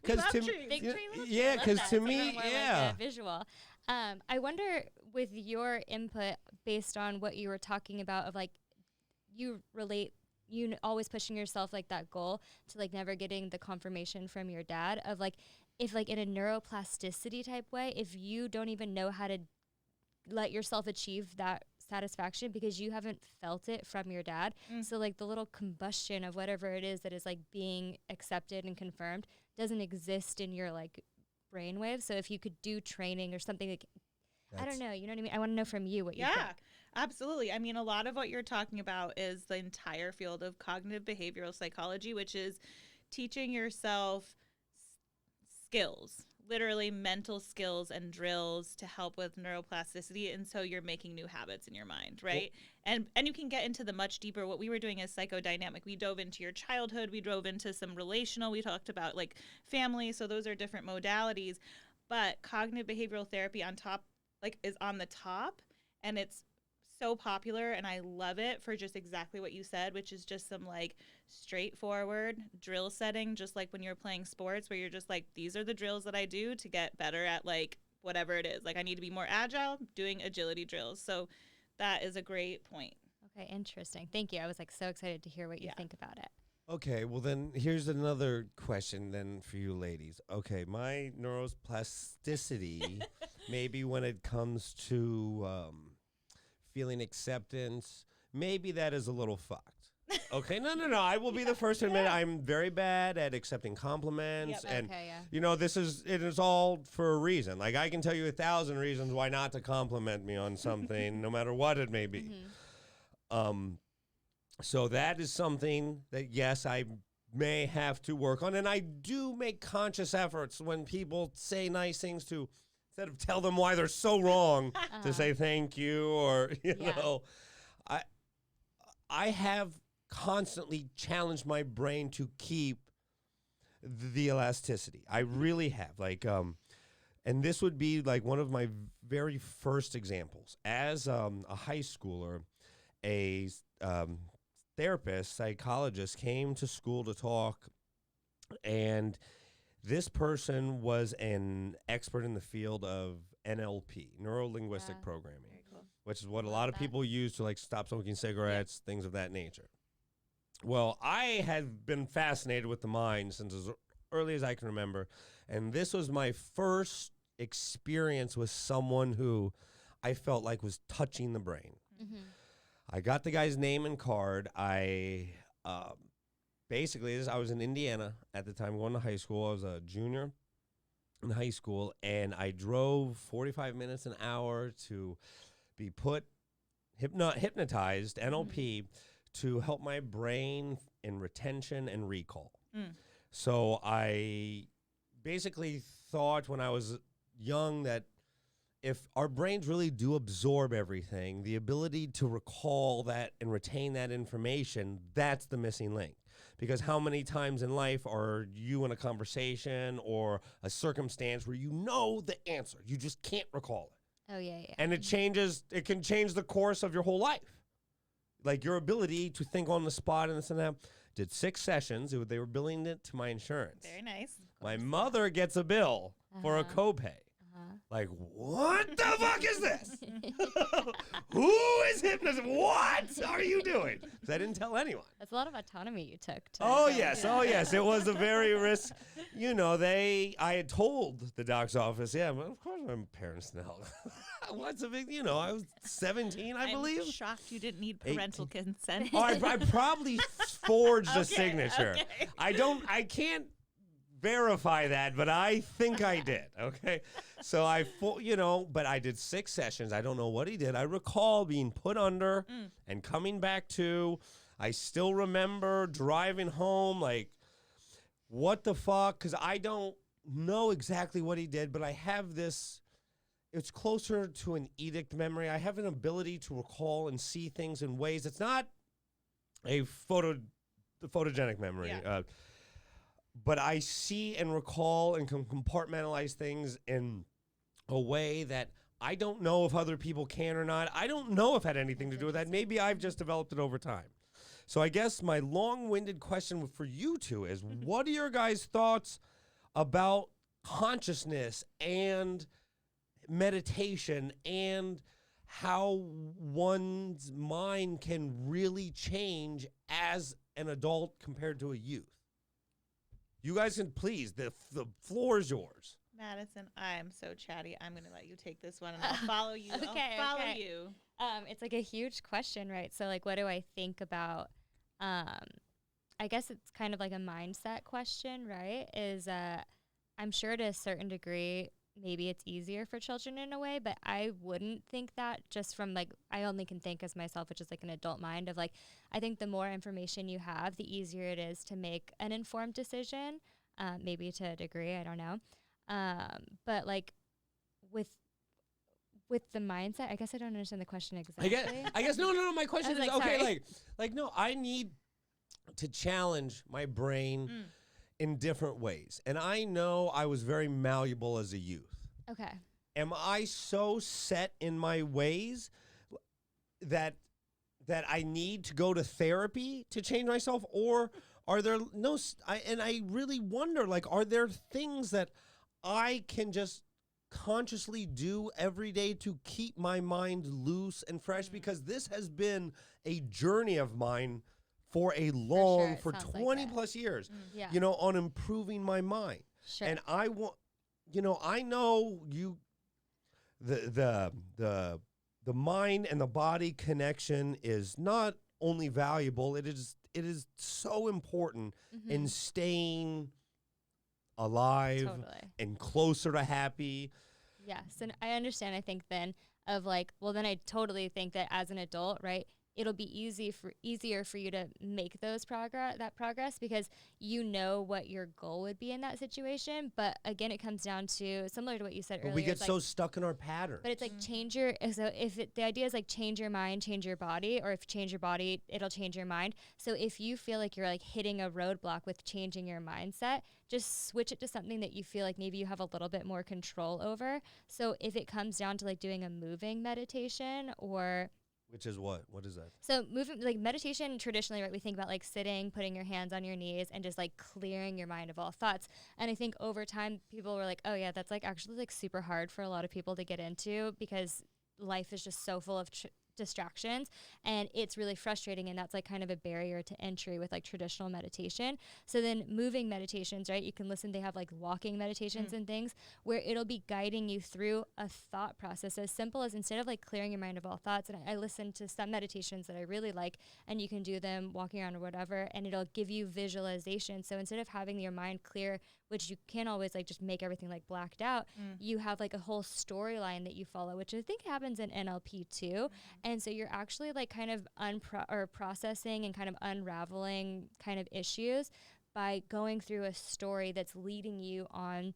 Because to me, big tree, little tree. yeah, because to It's me, more yeah. like a visual. I wonder, with your input based on what you were talking about, of like, you always pushing yourself, like that goal to like never getting the confirmation from your dad, of like, if like in a neuroplasticity type way, if you don't even know how to let yourself achieve that satisfaction because you haven't felt it from your dad. So like the little combustion of whatever it is that is like being accepted and confirmed doesn't exist in your like brainwave. So if you could do training or something, like, I don't know, you know what I mean? I want to know from you what you think. Absolutely. I mean, a lot of what you're talking about is the entire field of cognitive behavioral psychology, which is teaching yourself skills, literally mental skills and drills to help with neuroplasticity. And so you're making new habits in your mind, right? And you can get into the much deeper. What we were doing is psychodynamic. We dove into your childhood. We drove into some relational. We talked about like family. So those are different modalities. But cognitive behavioral therapy on top, like, is on the top. And it's so popular, and I love it for just exactly what you said, which is just some like straightforward drill setting, just like when you're playing sports, where you're just like, these are the drills that I do to get better at like whatever it is. Like, I need to be more agile, doing agility drills. So that is a great point. Okay, interesting. Thank you. I was like so excited to hear what you think about it. Okay, well then here's another question then for you ladies. Okay, my neuroplasticity, maybe when it comes to feeling acceptance, maybe that is a little fucked. Okay, no. I will be the first to admit I'm very bad at accepting compliments, and you know, it is all for a reason. Like, I can tell you 1,000 reasons why not to compliment me on something, no matter what it may be. So that is something that, yes, I may have to work on, and I do make conscious efforts when people say nice things to, instead of tell them why they're so wrong, to say thank you, or you know, I have constantly challenged my brain to keep the elasticity. I really have, like, and this would be like one of my very first examples as a high schooler. A therapist, psychologist came to school to talk, and this person was an expert in the field of NLP, neuro-linguistic programming, which is what a lot of people use to like stop smoking cigarettes, things of that nature. Well, I had been fascinated with the mind since as early as I can remember, and this was my first experience with someone who I felt like was touching the brain. I got the guy's name and card. I basically, I was in Indiana at the time going to high school. I was a junior in high school, and I drove 45 minutes an hour to be hypnotized, NLP, to help my brain in retention and recall. So I basically thought when I was young that if our brains really do absorb everything, the ability to recall that and retain that information, that's the missing link. Because how many times in life are you in a conversation or a circumstance where you know the answer, you just can't recall it? Oh, yeah. And it can change the course of your whole life. Like your ability to think on the spot and this and that. Did 6 sessions. They were billing it to my insurance. Very nice. My mother gets a bill for a copay. Like, what the fuck is this? Who is hypnotizing? What are you doing? 'Cause I didn't tell anyone. That's a lot of autonomy you took. Yes. It was a very risk. I had told the doc's office, of course my parents know. What's a big, I was 17, I believe. I'm shocked you didn't need parental consent. Oh, I probably forged a signature. Okay. I can't verify that, but I think I did. Okay. So but I did 6 sessions. I don't know what he did. I recall being put under and coming back to. I still remember driving home like, what the fuck? Because I don't know exactly what he did, but I have this, it's closer to an edict memory. I have an ability to recall and see things in ways. It's not a photogenic memory. Yeah. But I see and recall and can compartmentalize things in a way that I don't know if other people can or not. I don't know if it had anything to do with that. Maybe I've just developed it over time. So I guess my long-winded question for you two is, what are your guys' thoughts about consciousness and meditation and how one's mind can really change as an adult compared to a youth? You guys can please, the floor is yours. Madison, I'm so chatty. I'm going to let you take this one, and I'll follow you. I'll follow you. It's like a huge question, right? So, like, what do I think about, I guess it's kind of like a mindset question, right? I'm sure to a certain degree, maybe it's easier for children in a way, but I wouldn't think that just from like, I only can think as myself, which is like an adult mind of like, I think the more information you have, the easier it is to make an informed decision, maybe to a degree, I don't know. But like with the mindset, I guess I don't understand the question exactly. I guess no. My question is, like, okay, like, no, I need to challenge my brain in different ways. And I know I was very malleable as a youth. Okay. Am I so set in my ways that I need to go to therapy to change myself? Or are there I really wonder, like, are there things that I can just consciously do every day to keep my mind loose and fresh? Because this has been a journey of mine for 20 plus years, on improving my mind. Sure. And I want, I know the mind and the body connection is not only valuable, it is so important in staying alive and closer to happy. Yes, and I understand, I think then of like, well, then I totally think that as an adult, right, it'll be easier for you to make those progress because you know what your goal would be in that situation. But again, it comes down to similar to what you said earlier. We get so stuck in our patterns. But it's like the idea is like change your mind, change your body, or if you change your body, it'll change your mind. So if you feel like you're like hitting a roadblock with changing your mindset, just switch it to something that you feel like maybe you have a little bit more control over. So if it comes down to like doing a moving meditation or... Which is what? What is that? So moving, like meditation traditionally, right, we think about like sitting, putting your hands on your knees and just like clearing your mind of all thoughts. And I think over time people were like, oh yeah, that's like actually like super hard for a lot of people to get into because life is just so full of distractions and it's really frustrating, and that's like kind of a barrier to entry with like traditional meditation. So then moving meditations, right, you can listen, they have like walking meditations and things where it'll be guiding you through a thought process as simple as, instead of like clearing your mind of all thoughts, and I listen to some meditations that I really like, and you can do them walking around or whatever, and it'll give you visualization. So instead of having your mind clear, which you can't always like just make everything like blacked out, you have like a whole storyline that you follow, which I think happens in NLP too. And so you're actually like kind of processing and kind of unraveling kind of issues by going through a story that's leading you on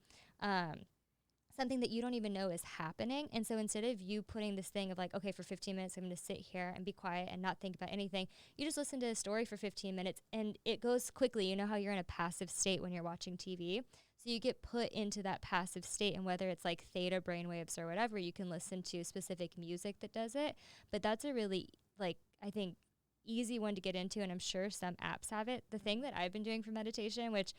something that you don't even know is happening. And so instead of you putting this thing of like, okay, for 15 minutes, I'm going to sit here and be quiet and not think about anything, you just listen to a story for 15 minutes and it goes quickly. You know how you're in a passive state when you're watching TV? So you get put into that passive state, and whether it's like theta brainwaves or whatever, you can listen to specific music that does it. But that's a really, like, I think, easy one to get into, and I'm sure some apps have it. The thing that I've been doing for meditation, which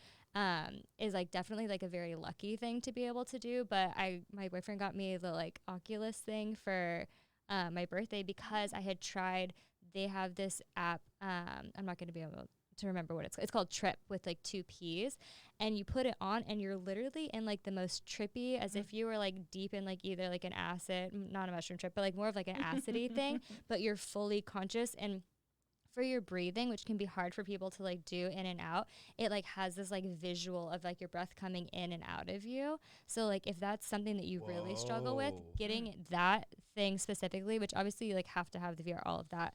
is like definitely like a very lucky thing to be able to do, but my boyfriend got me the like Oculus thing for my birthday because I had tried. They have this app. I'm not going to be able to remember what it's called Trip with like 2 P's, and you put it on and you're literally in like the most trippy, as if you were like deep in like either like an acid, not a mushroom trip, but like more of like an acidy thing, but you're fully conscious. And for your breathing, which can be hard for people to like do in and out, it like has this like visual of like your breath coming in and out of you. So like if that's something that you really struggle with, getting that thing specifically, which obviously you like have to have the VR, all of that,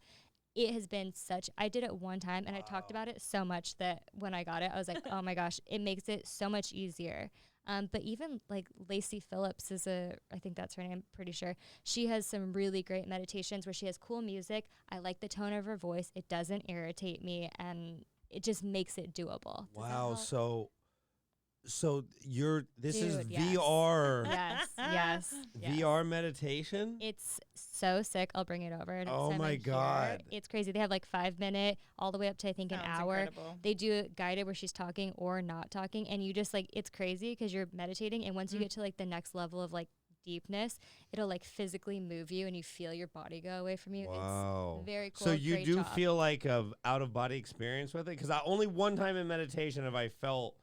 it has been I did it one time and I talked about it so much that when I got it, I was like, oh my gosh, it makes it so much easier. But even like Lacey Phillips I think that's her name, I'm pretty sure. She has some really great meditations where she has cool music. I like the tone of her voice. It doesn't irritate me and it just makes it doable. Wow. So this is Dude, yes. VR. Yes. VR meditation? It's so sick. I'll bring it over. Next Oh time my I'm here. God. It's crazy. They have like 5-minute all the way up to I think an hour. Incredible. They do it guided where she's talking or not talking, and you just like, it's crazy because you're meditating, and once you get to like the next level of like deepness, it'll like physically move you and you feel your body go away from you. Wow. It's very cool. So you Great do job. feel like a out of body experience with it? Because only one time in meditation have I felt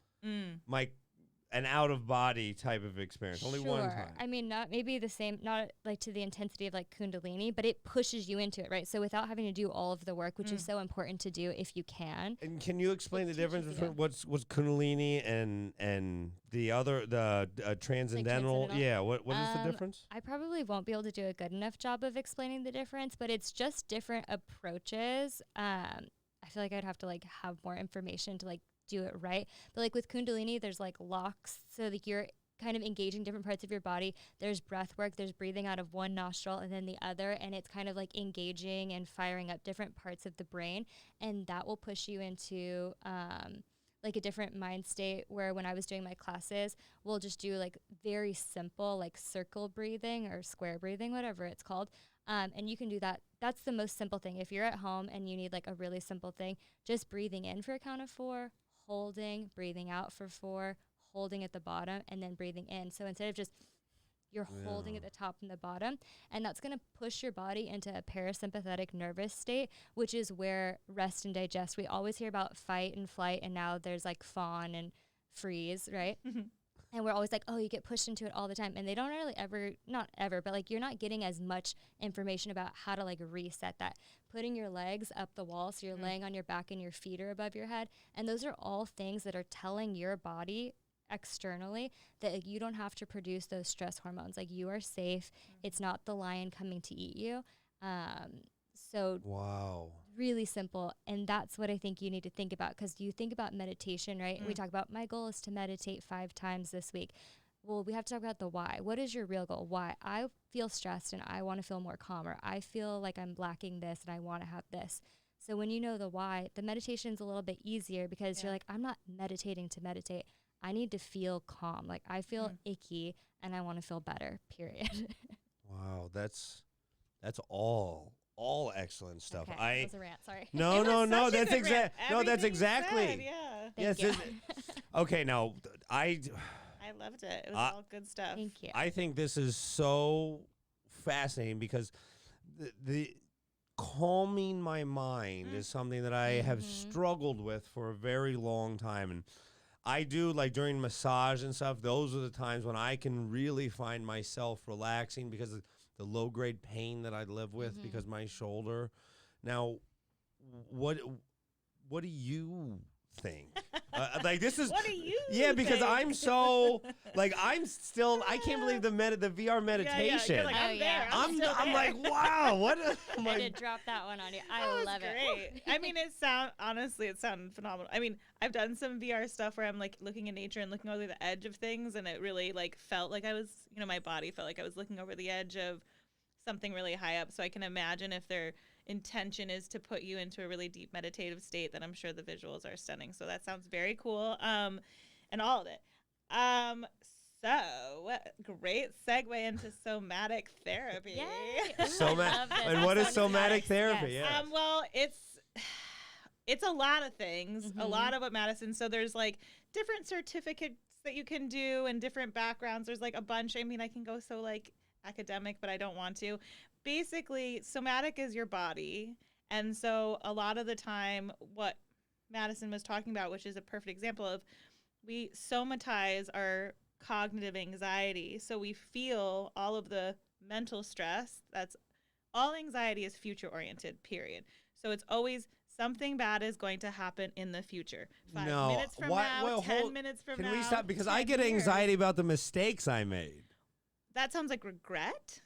an out of body type of experience. Only one time. I mean, not maybe the same, not like to the intensity of like Kundalini, but it pushes you into it, right? So without having to do all of the work, which is so important to do if you can. And can you explain the difference between what's Kundalini and the other transcendental? Transcendental? Yeah. What is the difference? I probably won't be able to do a good enough job of explaining the difference, but it's just different approaches. I feel like I'd have to like have more information to like do it right. But like with Kundalini, there's like locks, so like you're kind of engaging different parts of your body. There's breath work, there's breathing out of one nostril and then the other, and it's kind of like engaging and firing up different parts of the brain, and that will push you into like a different mind state, where when I was doing my classes, we'll just do like very simple like circle breathing or square breathing, whatever it's called. And you can do that. That's the most simple thing. If you're at home and you need like a really simple thing, just breathing in for a count of 4, holding, breathing out for 4, holding at the bottom, and then breathing in. So instead of just, you're holding at the top and the bottom, and that's going to push your body into a parasympathetic nervous state, which is where rest and digest. We always hear about fight and flight, and now there's like fawn and freeze, right? And we're always like, oh, you get pushed into it all the time. And they don't really not ever, but like you're not getting as much information about how to like reset that. Putting your legs up the wall, so you're laying on your back and your feet are above your head. And those are all things that are telling your body externally that like, you don't have to produce those stress hormones. Like you are safe. It's not the lion coming to eat you. So wow. Really simple. And that's what I think you need to think about, because you think about meditation, right? We talk about, my goal is to meditate 5 times this week. Well, we have to talk about the why. What is your real goal? Why? I feel stressed and I want to feel more calm, or I feel like I'm lacking this and I want to have this. So when you know the why, the meditation's a little bit easier, because you're like, I'm not meditating to meditate. I need to feel calm. Like I feel icky and I want to feel better, period. Wow. That's all excellent stuff. Okay, that was a rant, sorry. No. That's exactly. No, that's exactly. Said, yeah. Yes. Okay. Now, I loved it. It was all good stuff. Thank you. I think this is so fascinating, because the calming my mind is something that I have struggled with for a very long time, and I do, like during massage and stuff, those are the times when I can really find myself relaxing, because of the low-grade pain that I live with because of my shoulder. Now, what do you think? Like this is What do you because think? I'm so Like I can't believe the VR meditation. You're like, I'm there. I'm there. like, wow, what? I did drop that one on you. I love it. I mean, it sounded phenomenal. I mean, I've done some VR stuff where I'm like looking at nature and looking over the edge of things, and it really like felt like I was, my body felt like I was looking over the edge of something really high up. So I can imagine if their intention is to put you into a really deep meditative state, then I'm sure the visuals are stunning. So that sounds very cool. And all of it. So great segue into somatic therapy. Yay. And what is somatic therapy? Yes. Yeah. Well, it's a lot of things, a lot of what Madison. So there's like different certificates that you can do and different backgrounds. There's like a bunch. I mean, I can go so like academic, but I don't want to. Basically, somatic is your body. And so a lot of the time, what Madison was talking about, which is a perfect example of, we somatize our cognitive anxiety. So we feel all of the mental stress. That's all anxiety is future oriented, period. So it's always something bad is going to happen in the future. 5 minutes from now, 10 minutes from now. Can we stop? Because I get anxiety about the mistakes I made. That sounds like regret.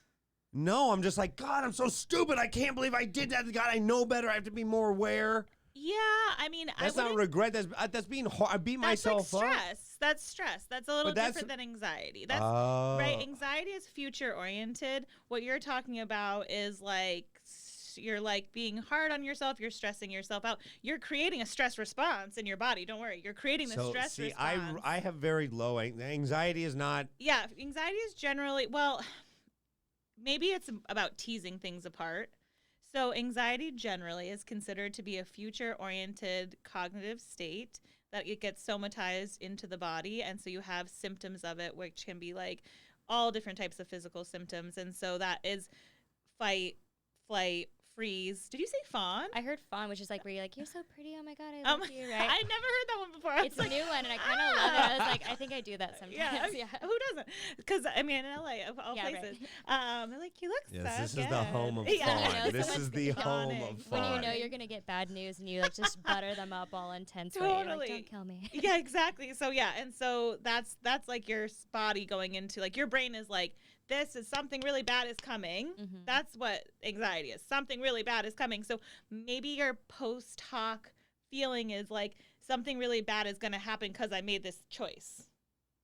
No, I'm just like, God, I'm so stupid. I can't believe I did that. God, I know better. I have to be more aware. Yeah, I mean, that's not regret. That's being hard. I beat myself up. That's stress. That's a little different than anxiety. That's right. Anxiety is future oriented. What you're talking about is like you're like being hard on yourself. You're stressing yourself out. You're creating a stress response in your body. Don't worry. You're creating the stress response. I have very low anxiety. Is not. Yeah, anxiety is generally maybe it's about teasing things apart. So anxiety generally is considered to be a future-oriented cognitive state that it gets somatized into the body. And so you have symptoms of it, which can be like all different types of physical symptoms. And so that is fight, flight, freeze. Did you say fawn? I heard fawn, which is like where you're like, you're so pretty. Oh my God, I love you, right? I never heard that one before. It's a new one, and I kind of love it. I was like, I think I do that sometimes. Yeah. Who doesn't? Because, I mean, in LA, of all places, they're like, you look so this good. is the home of fawn. This is the home of fawn. When you know you're going to get bad news, and you like just butter them up all intense. Totally. You're like, don't kill me. Yeah, exactly. So, yeah, and so that's like your body going into, like, your brain is like, this is something really bad is coming. Mm-hmm. That's what anxiety is. Something really bad is coming. So maybe your post hoc feeling is like something really bad is going to happen because I made this choice.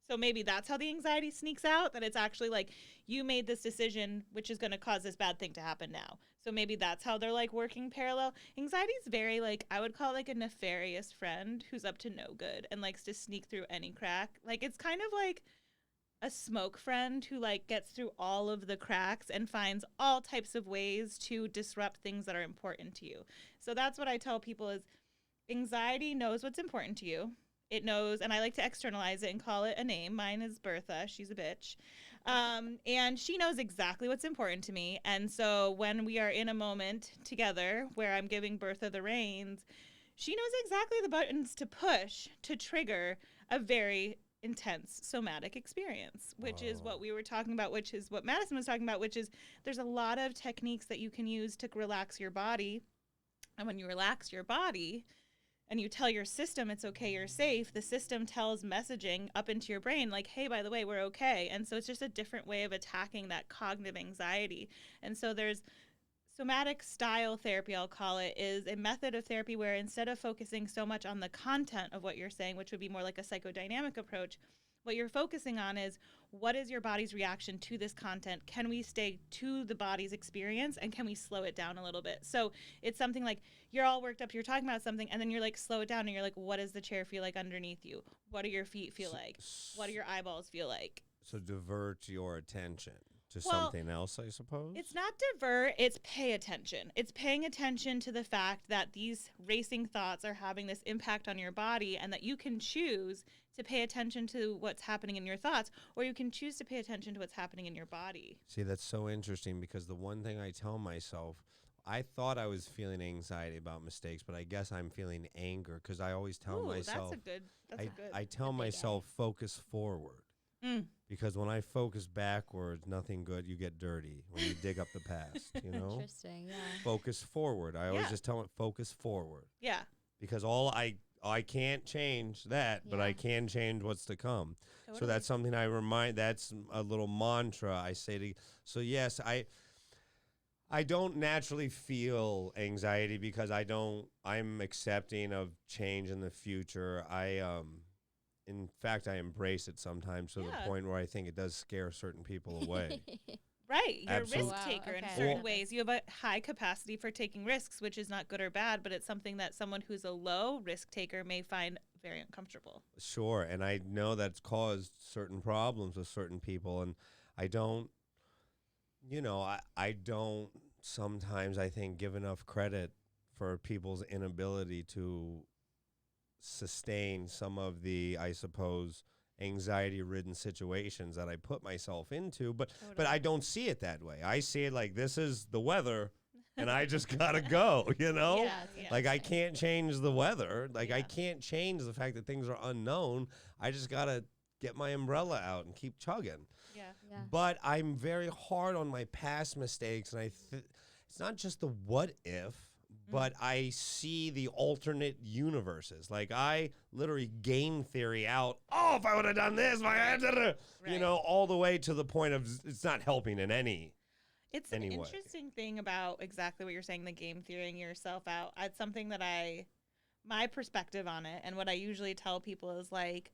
So maybe that's how the anxiety sneaks out, that it's actually like you made this decision, which is going to cause this bad thing to happen now. So maybe that's how they're like working parallel. Anxiety is very like, I would call it like a nefarious friend who's up to no good and likes to sneak through any crack. Like it's kind of like a smoke friend who like gets through all of the cracks and finds all types of ways to disrupt things that are important to you. So that's what I tell people is anxiety knows what's important to you. It knows, and I like to externalize it and call it a name. Mine is Bertha. She's a bitch. And she knows exactly what's important to me. And so when we are in a moment together where I'm giving Bertha the reins, she knows exactly the buttons to push to trigger a very intense somatic experience, which is what we were talking about, which is what Madison was talking about, which is there's a lot of techniques that you can use to relax your body. And when you relax your body and you tell your system it's okay, you're safe, the system tells messaging up into your brain like, hey, by the way, we're okay. And so it's just a different way of attacking that cognitive anxiety. And so there's somatic style therapy, I'll call it, is a method of therapy where instead of focusing so much on the content of what you're saying, which would be more like a psychodynamic approach, what you're focusing on is what is your body's reaction to this content? Can we stay to the body's experience and can we slow it down a little bit? So it's something like you're all worked up, you're talking about something, and then you're like, slow it down, and you're like, what does the chair feel like underneath you? What do your feet feel like? What do your eyeballs feel like? So divert your attention to something else, I suppose? It's not divert, it's pay attention. It's paying attention to the fact that these racing thoughts are having this impact on your body and that you can choose to pay attention to what's happening in your thoughts, or you can choose to pay attention to what's happening in your body. See, that's so interesting because the one thing I tell myself, I thought I was feeling anxiety about mistakes, but I guess I'm feeling anger because I always tell myself, I tell myself, focus forward. Because when I focus backwards, nothing good, you get dirty when you dig up the past, you know? Interesting, yeah. Focus forward. I always just tell it, focus forward. Yeah. Because all I can't change that, but I can change what's to come. Totally. So that's something that's a little mantra I say to. So yes, I don't naturally feel anxiety because I'm accepting of change in the future. In fact, I embrace it sometimes to the point where I think it does scare certain people away. Right. You're a risk Wow, taker in okay. certain ways. You have a high capacity for taking risks, which is not good or bad, but it's something that someone who's a low risk taker may find very uncomfortable. Sure. And I know that's caused certain problems with certain people. And I don't, I don't sometimes, I think, give enough credit for people's inability to sustain some of the, I suppose, anxiety-ridden situations that I put myself into, but I don't see it that way. I see it like this is the weather, and I just gotta go. Like I can't change the weather. Like I can't change the fact that things are unknown. I just gotta get my umbrella out and keep chugging. Yeah. But I'm very hard on my past mistakes, and it's not just the what if. But I see the alternate universes. Like I literally game theory out. Oh, if I would have done this, all the way to the point of it's not helping in any. It's an interesting thing about exactly what you're saying, the game theorying yourself out. It's something that my perspective on it, and what I usually tell people is like,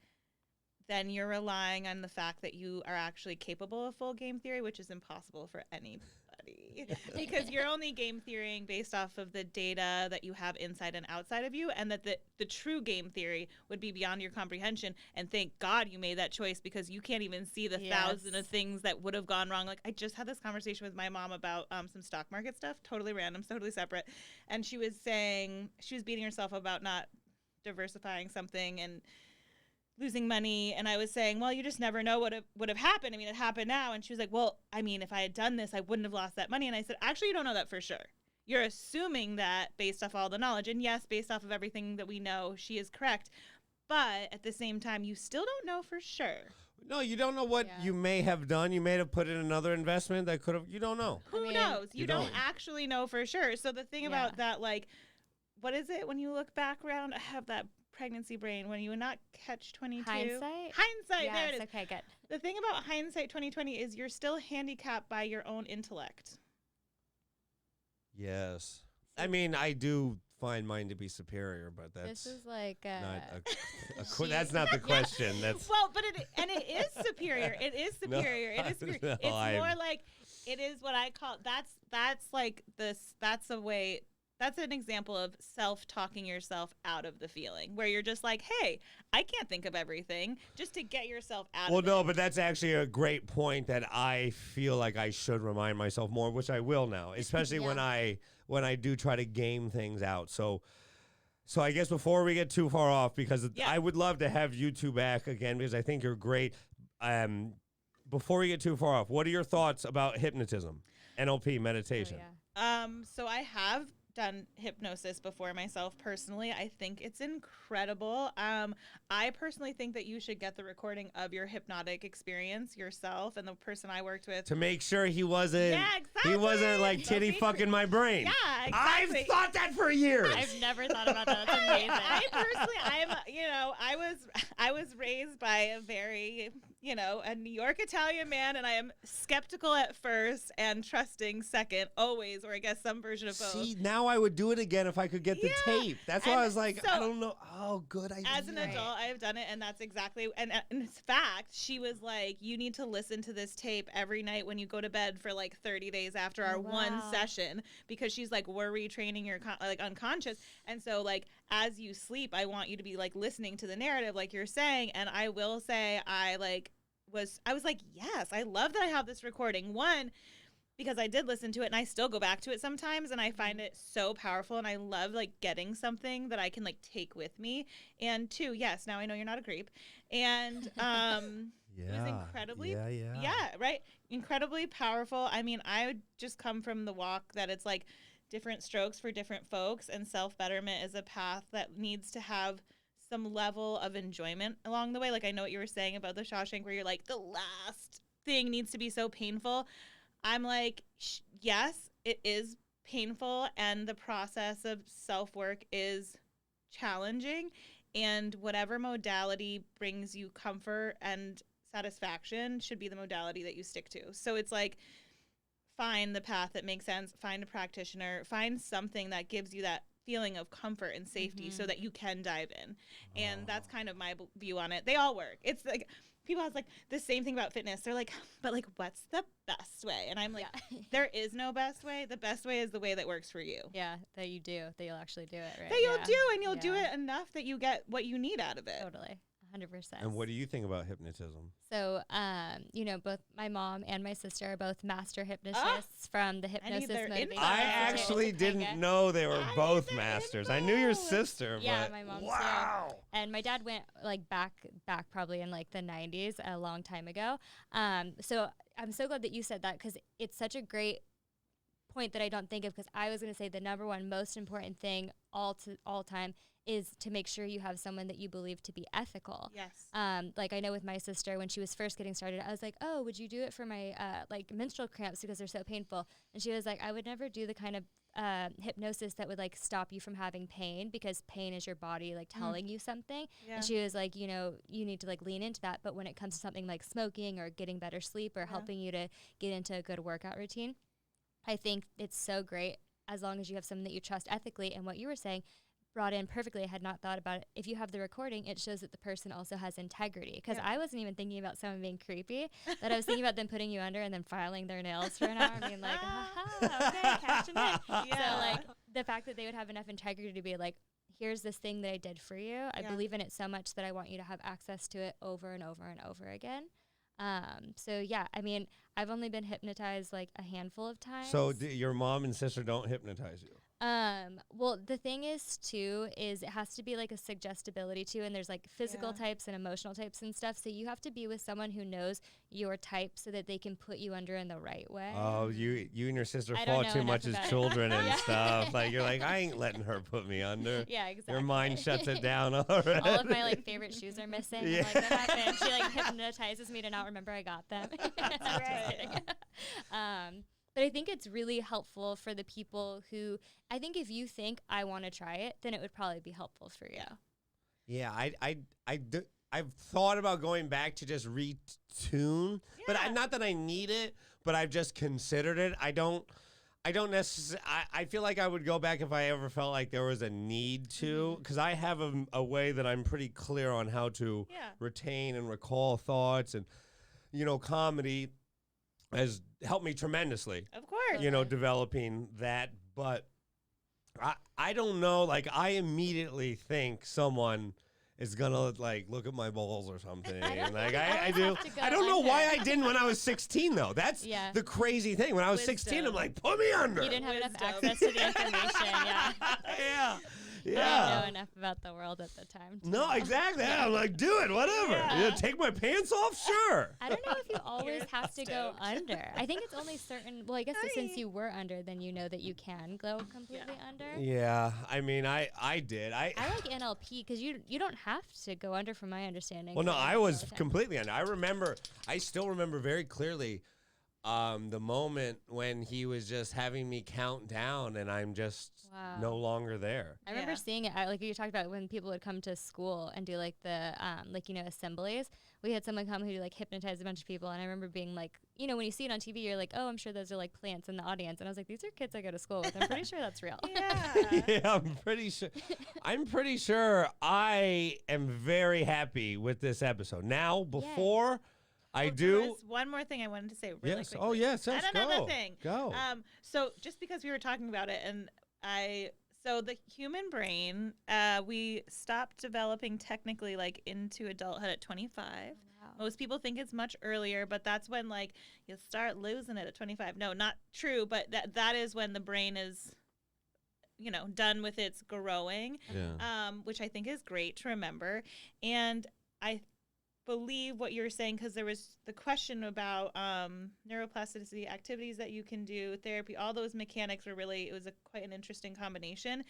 then you're relying on the fact that you are actually capable of full game theory, which is impossible for anybody. Because you're only game theorying based off of the data that you have inside and outside of you, and that the true game theory would be beyond your comprehension. And thank God you made that choice, because you can't even see the thousand of things that would have gone wrong. Like I just had this conversation with my mom about some stock market stuff, totally random, totally separate. And she was saying she was beating herself about not diversifying something and losing money, and I was saying, well, you just never know what would have happened. I mean, it happened now. And she was like, well, I mean, if I had done this, I wouldn't have lost that money. And I said, actually, you don't know that for sure. You're assuming that based off all the knowledge, and yes, based off of everything that we know, she is correct. But at the same time, you still don't know for sure. No, you don't know what you may have done. You may have put in another investment that could have. You don't know. Who knows? You don't actually know for sure. So the thing about that, like, what is it when you look back around? I have that pregnancy brain when you would not catch 22. Hindsight, yes, there it is. Okay, good. The thing about hindsight 2020 is you're still handicapped by your own intellect. Yes. I mean, I do find mine to be superior, but that's this is like that's not the question. That's but it is superior. It is superior. It is superior. No, it's more like it is what I call that's like this. That's a way. That's an example of self-talking yourself out of the feeling, where you're just like, hey, I can't think of everything, just to get yourself out of it. Well, no, but that's actually a great point that I feel like I should remind myself more, which I will now, especially when I do try to game things out. So I guess before we get too far off, because I would love to have you two back again, because I think you're great. Before we get too far off, what are your thoughts about hypnotism, NLP, meditation? So I have done hypnosis before myself personally. I think it's incredible. I personally think that you should get the recording of your hypnotic experience yourself and the person I worked with to make sure he wasn't like titty fucking my brain. Yeah, exactly. I've thought that for years. I've never thought about that. That's amazing. I was raised by a very, a New York Italian man, and I am skeptical at first and trusting second, always, or I guess some version of both. See, now I would do it again if I could get the tape. That's why I was like, I don't know. Oh, good idea. As an adult, I have done it, and that's exactly, and in fact, she was like, you need to listen to this tape every night when you go to bed for like 30 days after our one session, because she's like, we're retraining your unconscious. And so like, as you sleep, I want you to be like listening to the narrative, like you're saying. And I will say, I was like, yes, I love that I have this recording. One, because I did listen to it, and I still go back to it sometimes, and I find it so powerful, and I love like getting something that I can like take with me. And two, yes, now I know you're not a creep. And it was incredibly incredibly powerful. I mean, I would just come from the walk that it's like different strokes for different folks, and self-betterment is a path that needs to have some level of enjoyment along the way. Like I know what you were saying about the Shawshank, where you're like, the last thing needs to be so painful. I'm like, yes, it is painful, and the process of self-work is challenging. And whatever modality brings you comfort and satisfaction should be the modality that you stick to. So it's like, find the path that makes sense, find a practitioner, find something that gives you that feeling of comfort and safety so that you can dive in. And that's kind of my view on it. They all work. It's like, people have like the same thing about fitness. They're like, but like, what's the best way? And I'm like, there is no best way. The best way is the way that works for you. Yeah, that you do, that you'll actually do it, right? That you'll do, and you'll do it enough that you get what you need out of it. Totally. 100%. And what do you think about hypnotism? So, you know, both my mom and my sister are both master hypnotists from the Hypnosis Motivation. I actually didn't know they were both masters. I knew your sister, yeah, but my mom wow. too. And my dad went like back probably in like the 90s, a long time ago. So I'm so glad that you said that, because it's such a great point that I don't think of, because I was going to say the number one most important thing all time is to make sure you have someone that you believe to be ethical. Yes. Like I know with my sister, when she was first getting started, I was like, oh, would you do it for my like menstrual cramps because they're so painful? And she was like, I would never do the kind of hypnosis that would like stop you from having pain, because pain is your body like telling you something. Yeah. And she was like, you know, you need to like lean into that. But when it comes to something like smoking or getting better sleep or helping you to get into a good workout routine, I think it's so great as long as you have someone that you trust ethically. And what you were saying brought in perfectly. I had not thought about it. If you have the recording, it shows that the person also has integrity. Because I wasn't even thinking about someone being creepy, but I was thinking about them putting you under and then filing their nails for an hour and being like, okay, catching it. So like the fact that they would have enough integrity to be like, here's this thing that I did for you. I believe in it so much that I want you to have access to it over and over and over again. So yeah, I mean, I've only been hypnotized like a handful of times. So your mom and sister don't hypnotize you? Well, the thing is too, is it has to be like a suggestibility too. And there's like physical types and emotional types and stuff. So you have to be with someone who knows your type so that they can put you under in the right way. Oh, you and your sister fought too much as children and stuff. Like you're like, I ain't letting her put me under. Yeah, exactly. Your mind shuts it down already. All of my like favorite shoes are missing. I'm like, what happened? She like hypnotizes me to not remember I got them. Right. But I think it's really helpful for the people who, I think if you think I want to try it, then it would probably be helpful for you. Yeah, I've thought about going back to just retune, but not that I need it, but I've just considered it. I don't necessarily, I feel like I would go back if I ever felt like there was a need to, because I have a way that I'm pretty clear on how to retain and recall thoughts, and, you know, comedy has helped me tremendously. Of course. You know, developing that. But I don't know. Like, I immediately think someone is going to, like, look at my balls or something. Like, I do. I don't know why I didn't when I was 16, though. That's the crazy thing. When I was 16, I'm like, put me under. You didn't have enough access to the information. Yeah. I didn't know enough about the world at the time. No, exactly. I'm like, do it, whatever. Take my pants off? Sure. I don't know if you always have to go under. I think it's only certain, well, I guess that since you were under, then you know that you can go completely under. Yeah, I mean, I did. I like NLP because you don't have to go under from my understanding. Well, no, I was completely under. I still remember very clearly the moment when he was just having me count down and I'm just no longer there. I remember seeing it. Like you talked about when people would come to school and do like the assemblies. We had someone come who like hypnotized a bunch of people, and I remember being like, you know, when you see it on TV, you're like, oh, I'm sure those are like plants in the audience, and I was like, these are kids I go to school with. I'm pretty sure that's real. Yeah, I'm pretty sure. I'm pretty sure I am very happy with this episode. Now, before. I do. There was one more thing I wanted to say really quickly. Oh, yes. And another thing. Go. So just because we were talking about it, and so the human brain, we stopped developing technically like into adulthood at 25. Wow. Most people think it's much earlier, but that's when like you start losing it at 25. No, not true, but that is when the brain is, you know, done with its growing, which I think is great to remember. And I believe what you were saying, because there was the question about neuroplasticity, activities that you can do, therapy, all those mechanics were really, it was quite an interesting combination,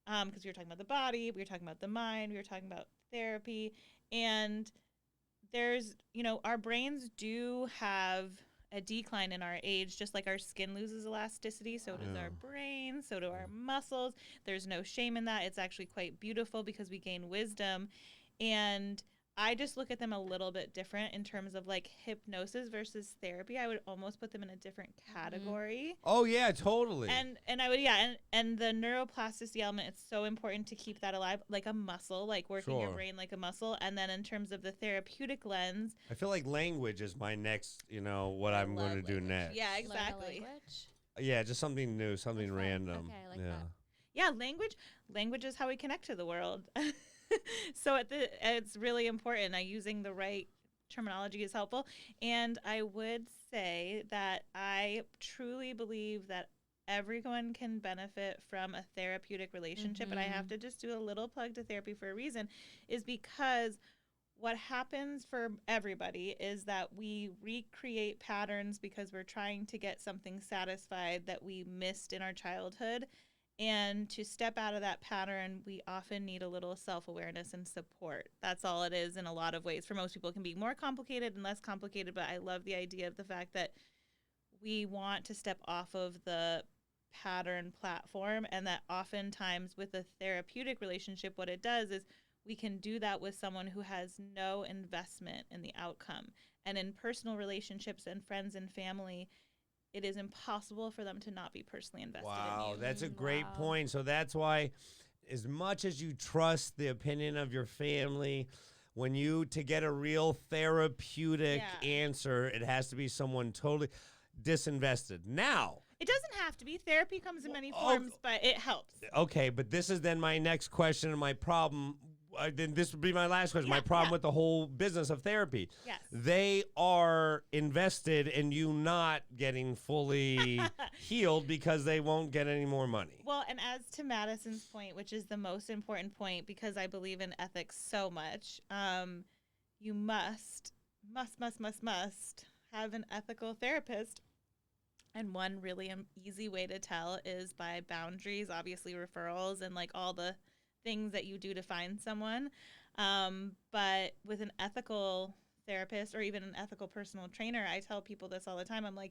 because we were talking about the body, we were talking about the mind, we were talking about therapy, and there's, you know, our brains do have a decline in our age, just like our skin loses elasticity, so does our brain, so do our muscles. There's no shame in that. It's actually quite beautiful because we gain wisdom. And I just look at them a little bit different in terms of like hypnosis versus therapy. I would almost put them in a different category. Oh yeah, totally. And I would and the neuroplasticity element, it's so important to keep that alive, like a muscle, like working your brain like a muscle. And then in terms of the therapeutic lens, I feel like language is my next, what I'm going to do next. Yeah, exactly. Yeah, just something new, something random. Okay, I like that. Yeah, language is how we connect to the world. So it's really important. Using the right terminology is helpful. And I would say that I truly believe that everyone can benefit from a therapeutic relationship. And I have to just do a little plug to therapy for a reason, is because what happens for everybody is that we recreate patterns because we're trying to get something satisfied that we missed in our childhood. And to step out of that pattern, we often need a little self-awareness and support. That's all it is in a lot of ways. For most people, it can be more complicated and less complicated, but I love the idea of the fact that we want to step off of the pattern platform, and that oftentimes with a therapeutic relationship, what it does is we can do that with someone who has no investment in the outcome. And in personal relationships and friends and family, it is impossible for them to not be personally invested in you. Wow, that's a great point. So that's why, as much as you trust the opinion of your family, to get a real therapeutic answer, it has to be someone totally disinvested. Now, it doesn't have to be. Therapy comes in many forms, but it helps. Okay, but this is then my next question and my problem. Then this would be my last question. My problem with the whole business of therapy. Yes. They are invested in you not getting fully healed because they won't get any more money. Well, and as to Madison's point, which is the most important point, because I believe in ethics so much, you must have an ethical therapist. And one really easy way to tell is by boundaries, obviously referrals, and like all the things that you do to find someone. But with an ethical therapist or even an ethical personal trainer, I tell people this all the time. I'm like,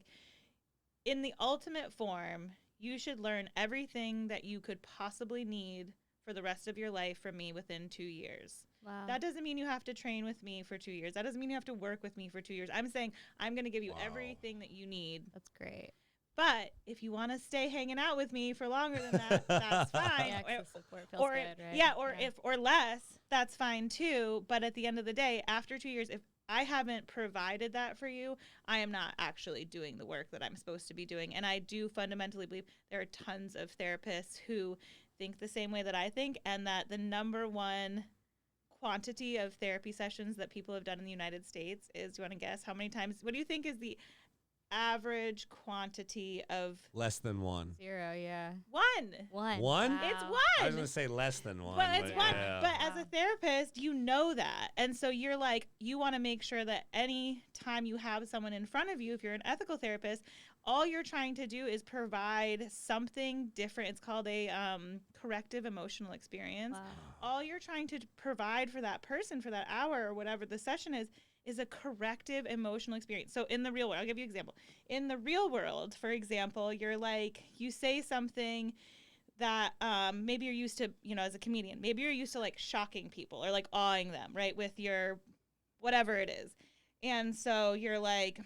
in the ultimate form, you should learn everything that you could possibly need for the rest of your life from me within 2 years. Wow. That doesn't mean you have to train with me for 2 years. That doesn't mean you have to work with me for 2 years. I'm saying I'm going to give you everything that you need. That's great. But if you want to stay hanging out with me for longer than that, that's fine. Yeah, support feels good, right? Yeah, or less, that's fine too. But at the end of the day, after 2 years, if I haven't provided that for you, I am not actually doing the work that I'm supposed to be doing. And I do fundamentally believe there are tons of therapists who think the same way that I think, and that the number one quantity of therapy sessions that people have done in the United States is, do you want to guess how many times? What do you think is the average quantity of? Less than one. 0, yeah. One. One? Wow. It's one. I was going to say less than one. Well, it's one. Yeah. But as a therapist, you know that. And so you're like, you want to make sure that any time you have someone in front of you, if you're an ethical therapist, all you're trying to do is provide something different. It's called a corrective emotional experience. Wow. All you're trying to provide for that person for that hour or whatever the session is a corrective emotional experience. So in the real world, I'll give you an example. In the real world, for example, you're like, you say something that maybe you're used to, as a comedian, maybe you're used to like shocking people or like awing them, right? With your whatever it is. And so you're like,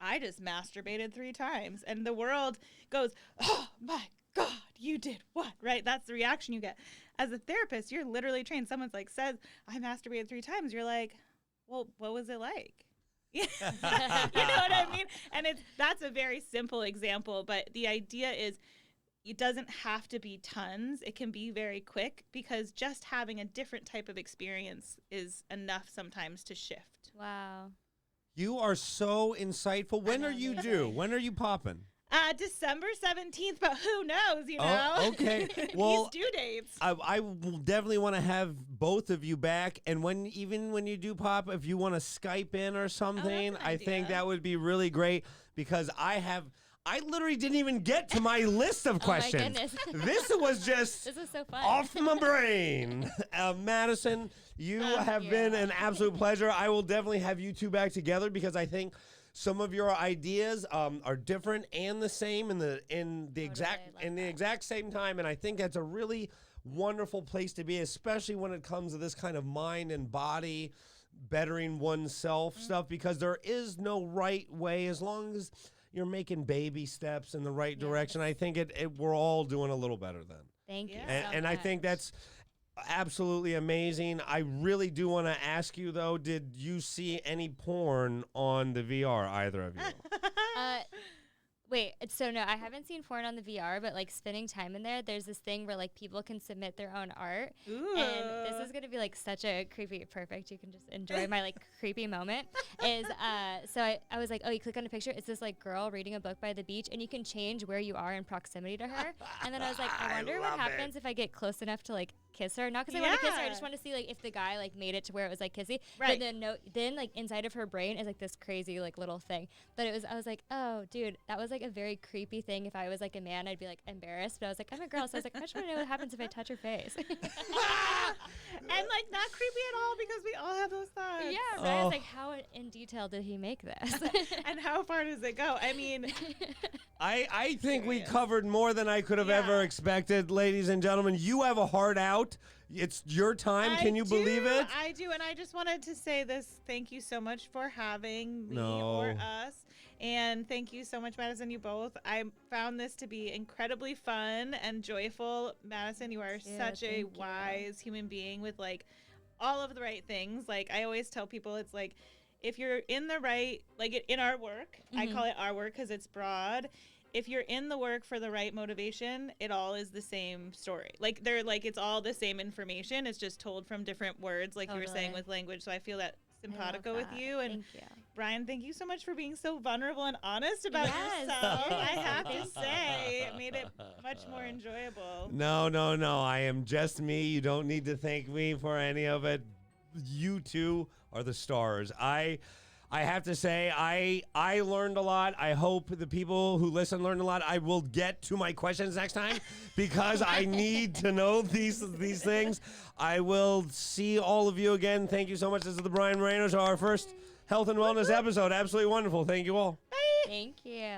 I just masturbated 3 times. And the world goes, oh my God, you did what, right? That's the reaction you get. As a therapist, you're literally trained. Someone's like says, I masturbated 3 times. You're like, well, what was it like? You know what I mean? And that's a very simple example, but the idea is it doesn't have to be tons. It can be very quick because just having a different type of experience is enough sometimes to shift. Wow. You are so insightful. When are you due? When are you popping? December 17th, but who knows, Oh, okay. Well, these due dates. I will definitely want to have both of you back. And even when you do pop, if you want to Skype in or something, I think that would be really great because I literally didn't even get to my list of questions. Oh my goodness. This was just This is so fun. off my brain. Madison, you have been an absolute pleasure. I will definitely have you two back together because I think some of your ideas are different and the same in the exact same time, and I think that's a really wonderful place to be, especially when it comes to this kind of mind and body bettering oneself stuff, because there is no right way as long as you're making baby steps in the right direction. I think we're all doing a little better then. Thank you. And I think that's absolutely amazing. I really do want to ask you though, did you see any porn on the VR, either of you? Wait, so no, I haven't seen porn on the VR, but like spending time in there, there's this thing where like people can submit their own art. Ooh. And this is going to be like such a creepy, perfect. You can just enjoy my like creepy moment. So I was like, oh, you click on a picture. It's this like girl reading a book by the beach, and you can change where you are in proximity to her. And then I was like, I wonder what happens if I get close enough to like kiss her. Not because I want to kiss her. I just want to see like if the guy like made it to where it was like kissy. Right. But then like inside of her brain is like this crazy like little thing. But I was like, oh, dude, that was like a very creepy thing. If I was like a man, I'd be like embarrassed. But I was like, I'm a girl, so I was like, I just want to know what happens if I touch her face. And like not creepy at all, because we all have those thoughts. Yeah, right. I was like, how in detail did he make this? And how far does it go? I mean, I think we covered more than I could have ever expected, ladies and gentlemen. You have a heart out. It's your time. Can you believe it? I do. And I just wanted to say this. Thank you so much for having me or us. And thank you so much, Madison, you both. I found this to be incredibly fun and joyful. Madison, you are such a wise human being with like all of the right things. Like I always tell people, it's like if you're in the right, like in our work, I call it our work because it's broad. If you're in the work for the right motivation, it all is the same story. Like it's all the same information. It's just told from different words, like you were saying with language. So I feel that simpatico with you. And thank you. Brian, thank you so much for being so vulnerable and honest about yourself. I have to say, it made it much more enjoyable. No. I am just me. You don't need to thank me for any of it. You two are the stars. I have to say, I learned a lot. I hope the people who listen learned a lot. I will get to my questions next time because I need to know these things. I will see all of you again. Thank you so much. This is the Brian Moreno Show, our first health and wellness episode. Absolutely wonderful. Thank you all. Bye. Thank you.